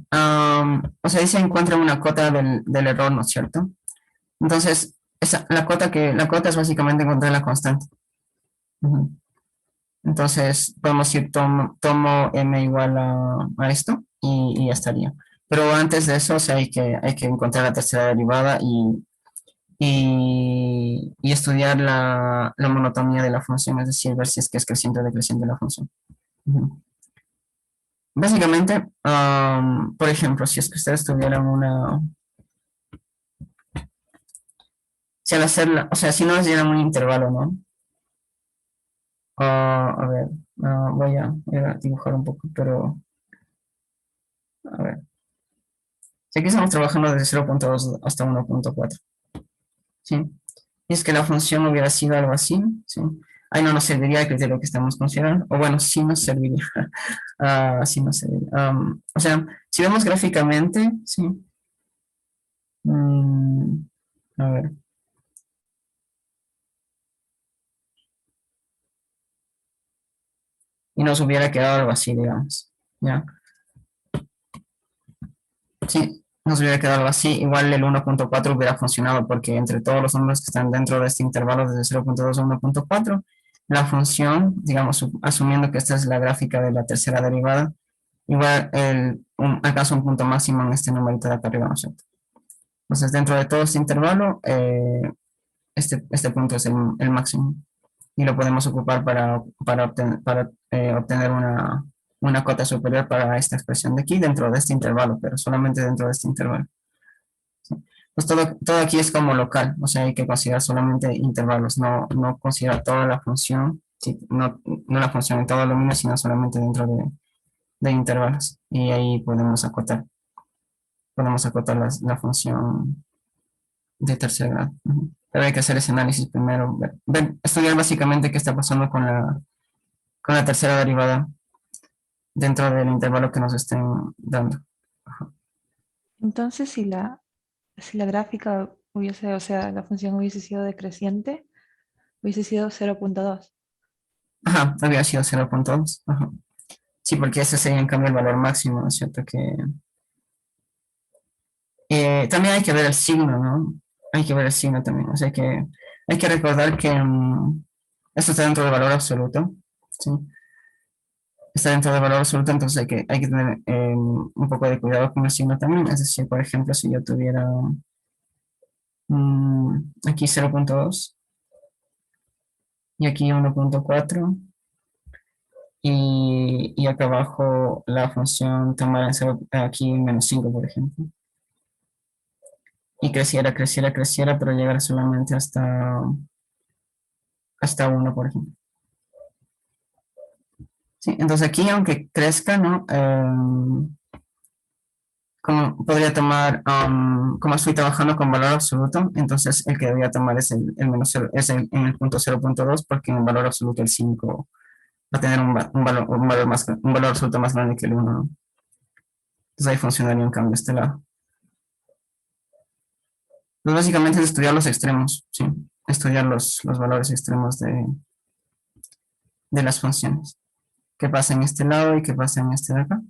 O sea, ahí se encuentra una cota del error, ¿no es cierto? Entonces, la cota es básicamente encontrar la constante. Ujú. Entonces, podemos decir, tomo m igual a esto y ya estaría. Pero antes de eso, o sea, hay que encontrar la tercera derivada y estudiar la monotonía de la función, es decir, ver si es que es creciente o decreciente la función. Ujú. Básicamente, por ejemplo, si es que ustedes tuvieran si al hacerla, o sea, si no les dieran un intervalo, ¿no? A ver, voy a dibujar un poco, pero, a ver. Si aquí estamos trabajando desde 0.2 hasta 1.4, ¿sí? Y es que la función hubiera sido algo así, ¿sí? Ahí no nos serviría el criterio que estamos considerando, o bueno, sí nos serviría. Sí nos serviría. O sea, si vemos gráficamente, ¿sí? A ver. Y nos hubiera quedado algo así, digamos, ¿ya? Sí, nos hubiera quedado algo así. Igual el 1.4 hubiera funcionado porque entre todos los números que están dentro de este intervalo desde 0.2 a 1.4, la función, digamos, asumiendo que esta es la gráfica de la tercera derivada, igual alcanza un punto máximo en este numerito de acá arriba, ¿no es cierto? Entonces, dentro de todo este intervalo, este punto es el máximo y lo podemos ocupar para obtener una cota superior para esta expresión de aquí dentro de este intervalo, pero solamente dentro de este intervalo. ¿Sí? Pues todo aquí es como local, o sea, hay que considerar solamente intervalos, no considerar toda la función, ¿sí? No la función en todo el dominio, sino solamente dentro de intervalos. Y ahí podemos acotar la función de tercer grado. Pero hay que hacer ese análisis primero, estudiar básicamente qué está pasando con la tercera derivada dentro del intervalo que nos estén dando. Entonces, si la gráfica hubiese, o sea, la función hubiese sido decreciente, hubiese sido 0.2. Ajá, había sido 0.2. Ajá. Sí, porque ese sería en cambio el valor máximo, ¿no es cierto? Que también hay que ver el signo, ¿no? Hay que ver el signo también. O sea que hay que recordar que esto está dentro del valor absoluto, ¿sí? Está dentro del valor absoluto, entonces hay que tener un poco de cuidado con el signo también. Es decir, por ejemplo, si yo tuviera aquí 0.2 y aquí 1.4 y acá abajo la función tomara aquí -5, por ejemplo. Y creciera, creciera, creciera, pero llegara solamente hasta 1, por ejemplo. Sí, entonces aquí, aunque crezca, ¿no? Como podría tomar, como estoy trabajando con valor absoluto, entonces el que debería tomar es el menos 0, es en el punto 0.2, porque en el valor absoluto el 5 va a tener un valor absoluto más grande que el 1, ¿no? Entonces ahí funcionaría en cambio este lado. Pues básicamente es estudiar los extremos, ¿sí? Estudiar los valores extremos de las funciones. ¿Qué pasa en este lado y qué pasa en este de acá?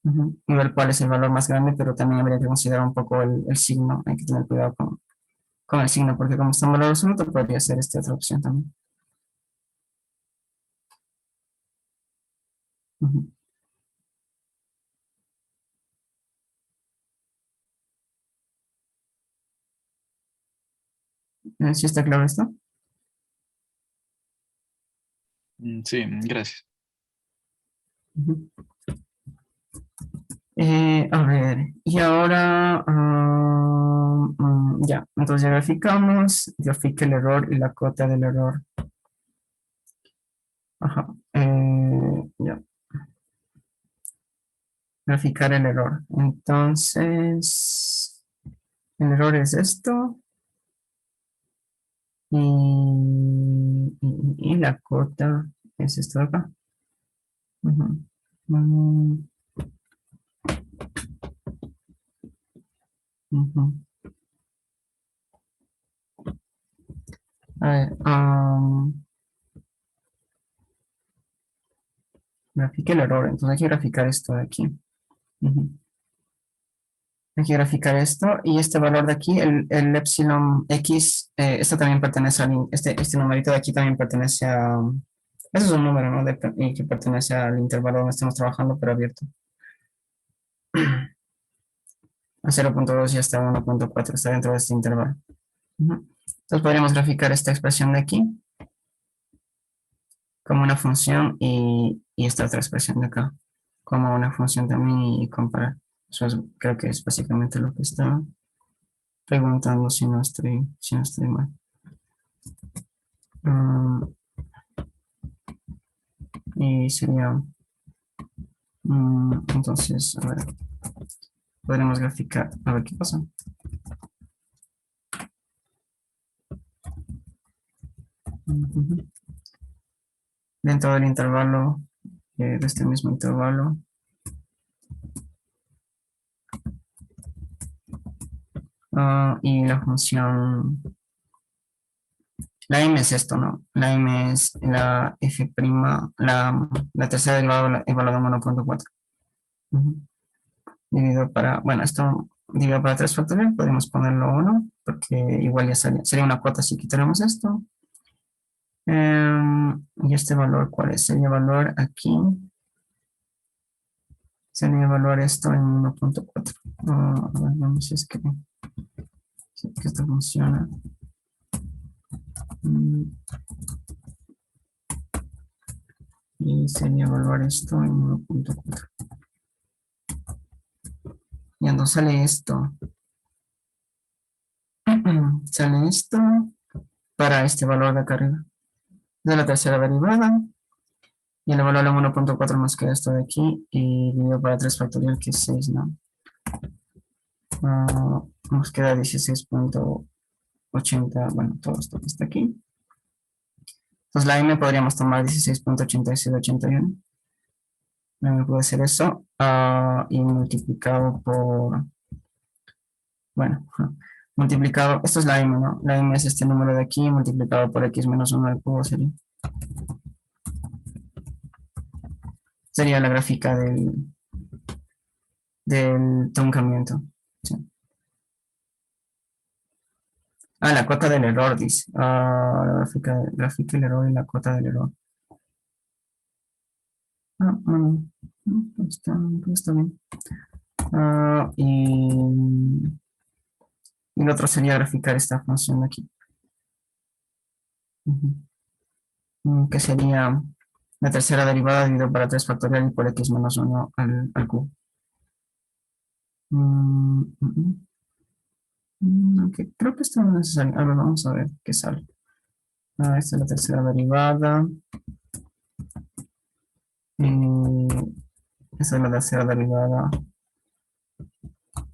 Y ver cuál es el valor más grande, pero también habría que considerar un poco el signo. Hay que tener cuidado con el signo, porque como está en valor absoluto, podría ser esta otra opción también. ¿Sí está claro esto? Sí, gracias. A ver, y ahora ya, entonces ya graficamos, grafica el error y la cota del error. Ajá, ya, graficar el error. Entonces, el error es esto. Y la cota es esto de acá. A ver, grafique el error, entonces hay que graficar esto de aquí. Hay que graficar esto y este valor de aquí, el epsilon x, esto también pertenece este numerito de aquí también pertenece a, eso es un número, ¿no? Y que pertenece al intervalo donde estamos trabajando, pero abierto. A 0.2 y hasta 1.4 está dentro de este intervalo. Entonces podríamos graficar esta expresión de aquí como una función y esta otra expresión de acá como una función también y comparar. Eso creo que es básicamente lo que estaba preguntando si no estoy mal. Y sería, entonces, a ver, podremos graficar, a ver qué pasa. Dentro del intervalo, de este mismo intervalo, y la función, la m es esto, ¿no? La m es la f', la tercera derivada evaluada en 1.4. Dividido para, bueno, esto dividido para 3 factorial, podemos ponerlo 1, porque igual ya sería una cuota si quitáramos esto. Y este valor, ¿cuál es? Sería valor aquí. Sería valor esto en 1.4. A ver, vamos si es que esto funciona. Y sería evaluar esto en 1.4. Y entonces sale esto. Sale esto para este valor de acá arriba. De la tercera derivada. Y el valor en 1.4 nos queda esto de aquí. Y dividido para 3 factorial, que es 6, ¿no? Nos queda 16.80. Bueno, todo esto que está aquí. Entonces la m podríamos tomar 16.8781. Puede ser eso. Y multiplicado por, bueno, multiplicado, esto es la m, ¿no? La m es este número de aquí multiplicado por x menos 1 al cubo sería. Sería la gráfica del truncamiento. Sí. Ah, la cota del error, dice. Ah, la gráfica del error y la cota del error. Ah, está bien. Ah, y lo otro sería graficar esta función de aquí. Ujú. Que sería la tercera derivada dividido para 3 factorial y por x menos 1 al cubo. Ok, creo que esto no es necesario. Ahora vamos a ver qué sale. Esta es la tercera derivada. Y esta es la tercera derivada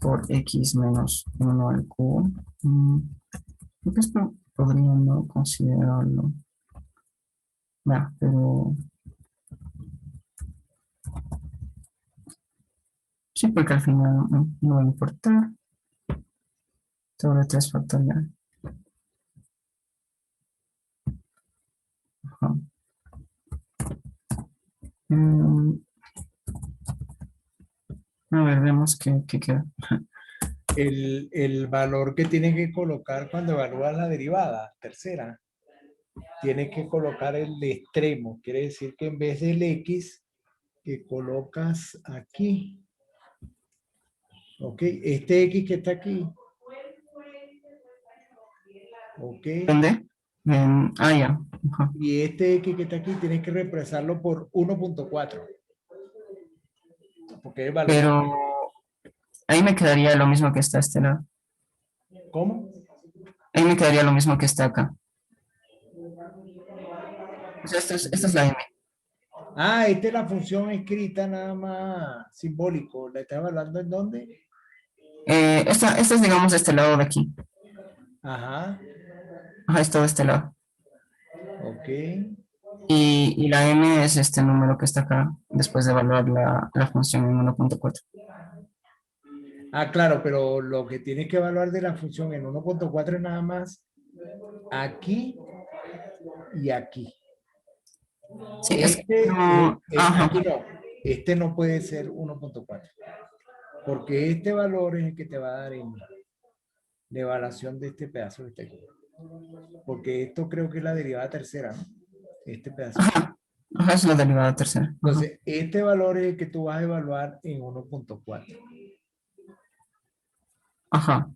por x menos 1 al cubo. Creo que esto podría no considerarlo. Ya, pero sí, porque al final no va a importar. Sobre 3 factorial. Ajá. A ver, vemos qué queda. El valor que tienes que colocar cuando evalúas la derivada, tercera, tienes que colocar el extremo. Quiere decir que en vez del x que colocas aquí, ok, este x que está aquí, ok, ¿Dónde? Ya. Ajá. y este x que está aquí tienes que reemplazarlo por 1.4, porque es el valor. Pero ahí me quedaría lo mismo que está este lado. ¿Cómo? Ahí me quedaría lo mismo que está acá. O sea, esta es la m. Ah, esta es la función escrita nada más simbólico. ¿La estás evaluando en dónde? Esta es, digamos, de este lado de aquí. Ajá, Ajá, es todo este lado. ok. Y la m es este número que está acá, después de evaluar la función en 1.4. Ah, claro, pero lo que tienes que evaluar de la función en 1.4 es nada más aquí y aquí. Sí, es que no. Ajá. Aquí no, este no puede ser 1.4, porque este valor es el que te va a dar en la evaluación de este pedazo que está aquí. Porque esto creo que es la derivada tercera, ¿no? Este pedazo. Ajá, ajá, es la derivada tercera. Ajá. Entonces, este valor es el que tú vas a evaluar en 1.4. Ajá.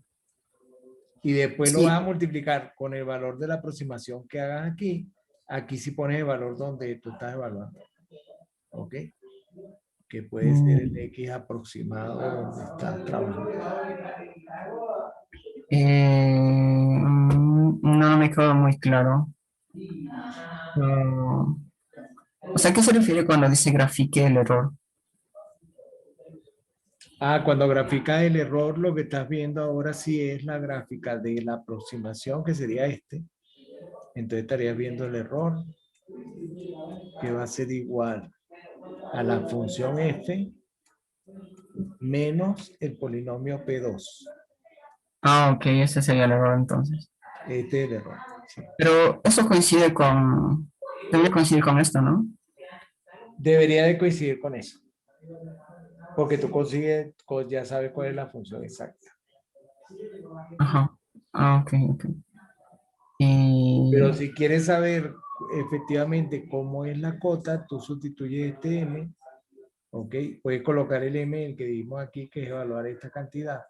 Y después lo Sí. vas a multiplicar con el valor de la aproximación que hagas aquí. Aquí sí pones el valor donde tú estás evaluando. ¿Ok? Que puede ser el X aproximado donde estás trabajando. No me quedó muy claro. O sea, ¿qué se refiere cuando dice grafique el error? Ah, cuando graficas el error, lo que estás viendo ahora sí es la gráfica de la aproximación, que sería este. Entonces estarías viendo el error, que va a ser igual a la función f menos el polinomio P2. Ah, ok, ese sería el error entonces. Este es el error. Sí. Pero eso coincide con, debe coincidir con esto, ¿no? Debería de coincidir con eso. Porque tú consigues, ya sabes cuál es la función exacta. Ajá. Ah, ok, ok. Pero si quieres saber efectivamente cómo es la cota, tú sustituyes este m, ¿ok? Puedes colocar el m, el que dimos aquí, que es evaluar esta cantidad.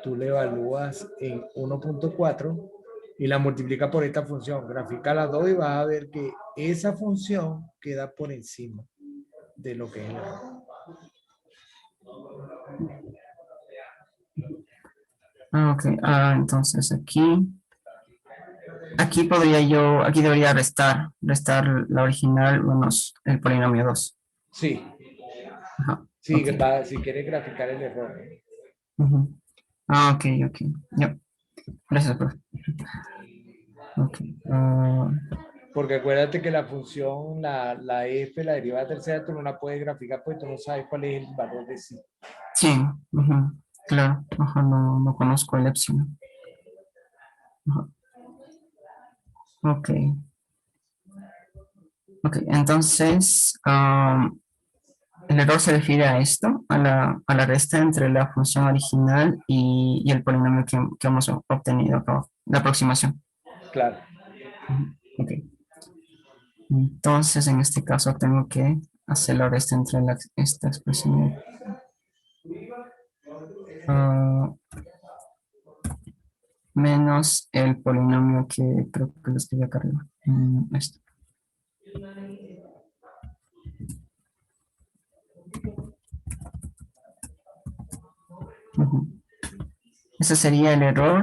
Tú le evalúas en 1.4 y la multiplicas por esta función. Grafica las dos y vas a ver que esa función queda por encima de lo que es el error. Ah, ok. Ah, entonces aquí debería restar la original menos el polinomio 2. Sí, Ajá. sí, Ok. si quieres graficar el error. Ujú. Ah, ok, ok. Ya. Gracias, profe. Ok. Porque acuérdate que la función, la f, la derivada tercera, tú no la puedes graficar porque tú no sabes cuál es el valor de sí. Sí, ujú, claro. Ajá, no conozco el epsilon. Ajá. Ok. Ok, entonces el error se refiere a esto, a la resta entre la función original y el polinomio que hemos obtenido acá, la aproximación. Claro. Ok. Entonces, en este caso tengo que hacer la resta entre esta expresión. Menos el polinomio que creo que lo escribí acá arriba. Esto. Ujú. Ese sería el error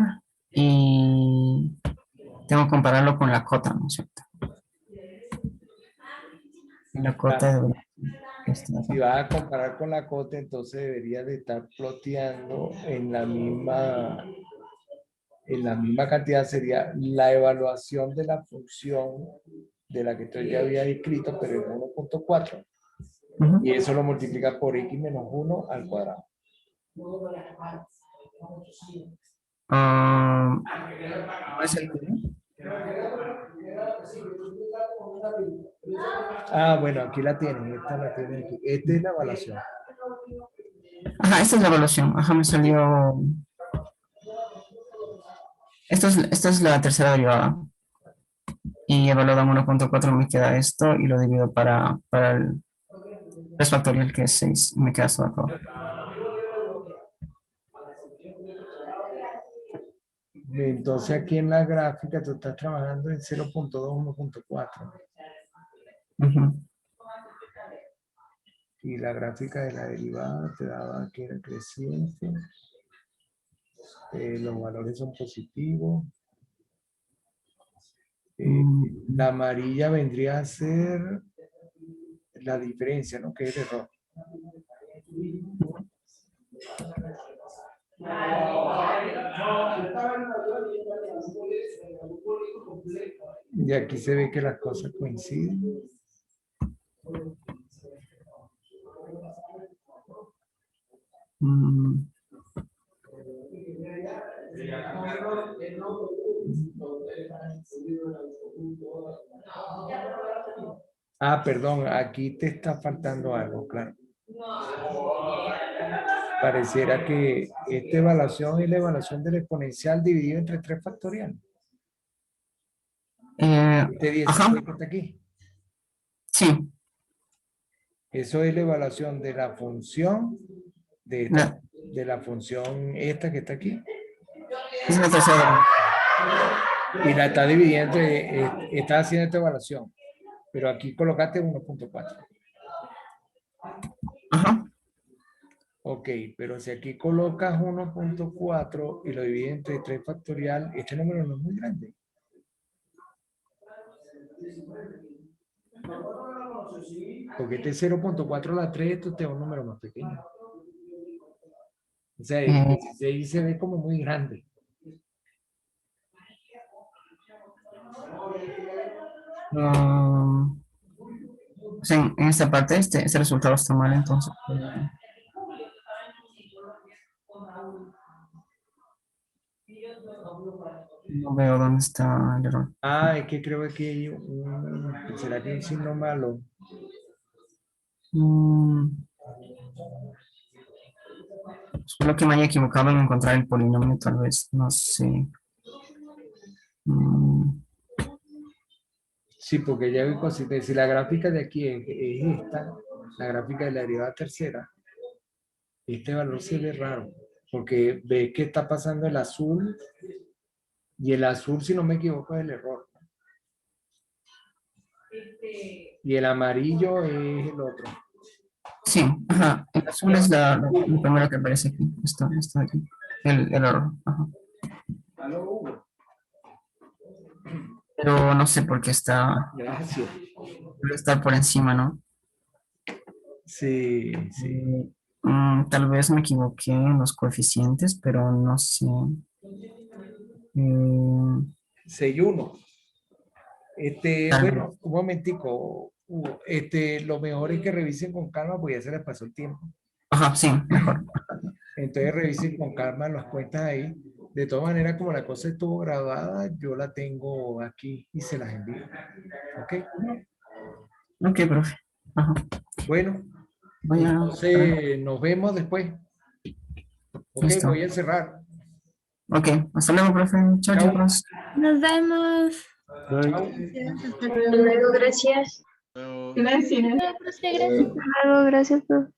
y tengo que compararlo con la cota, ¿no es cierto? La cota de Si vas a comparar con la cota, entonces debería de estar ploteando en la misma cantidad, sería la evaluación de la función de la que tú ya había escrito, pero en 1.4. Y eso lo multiplica por x menos 1 al cuadrado. ¿Es el Bueno, aquí la tienen. Esta la tienen aquí. Esta es la evaluación. Ajá, esta es la evaluación. Ajá, me salió. Esta es la tercera derivada. Y evaluado en 1.4 me queda esto y lo divido para el 3 factorial que es 6. Me queda esto de acá. Entonces aquí en la gráfica tú estás trabajando en 0.2, 1.4. Y la gráfica de la derivada te daba que era creciente. Los valores son positivos. La amarilla vendría a ser la diferencia, ¿no? Que es el error. Y aquí se ve que las cosas coinciden. Perdón, aquí te está faltando algo, claro. Pareciera que esta evaluación es la evaluación del exponencial dividido entre 3 factorial. Este 16 que está aquí. Sí. Eso es la evaluación de la función de la función esta que está aquí. Es la tercera. Y la está dividiendo, está haciendo esta evaluación. Pero aquí colocaste 1.4. Ajá. Ok, pero si aquí colocas 1.4 y lo divides entre 3 factorial, este número no es muy grande. Porque este 0.4 a la 3, esto te da un número más pequeño. O sea, el 16 se ve como muy grande. O sea, en esta parte este resultado está mal, entonces. No veo dónde está el error. Es que creo que hay ¿será que hay un signo malo? Solo que me haya equivocado en encontrar el polinomio, tal vez, no sé. Sí, porque ya vi cositas. Si la gráfica de aquí es esta, la gráfica de la derivada tercera, este valor se ve raro, porque ves que está pasando el azul, y el azul, si no me equivoco, es el error. Y el amarillo es el otro. Sí, ajá. El azul es lo primero que aparece aquí. Esto de aquí. El error. Ajá. Pero no sé por qué está. Gracias. Debe estar por encima, ¿no? Sí, sí. Tal vez me equivoqué en los coeficientes, pero no sé. 6-1. Tal Bueno, un momentico. Lo mejor es que revisen con calma, porque ya se les pasó el tiempo. Ajá, sí, mejor. Entonces revisen con calma las cuentas ahí. De todas maneras, como la cosa estuvo grabada, yo la tengo aquí y se las envío. ¿Ok? Ok, profe. Ajá. Bueno, Voy a... entonces nos vemos después. Ok, Listo. voy a cerrar. Ok, hasta luego, profe. Chao, Chao. chicos. Nos vemos. Chao. Hasta luego, gracias. Gracias. Profe, gracias. Hasta luego, gracias. Profe.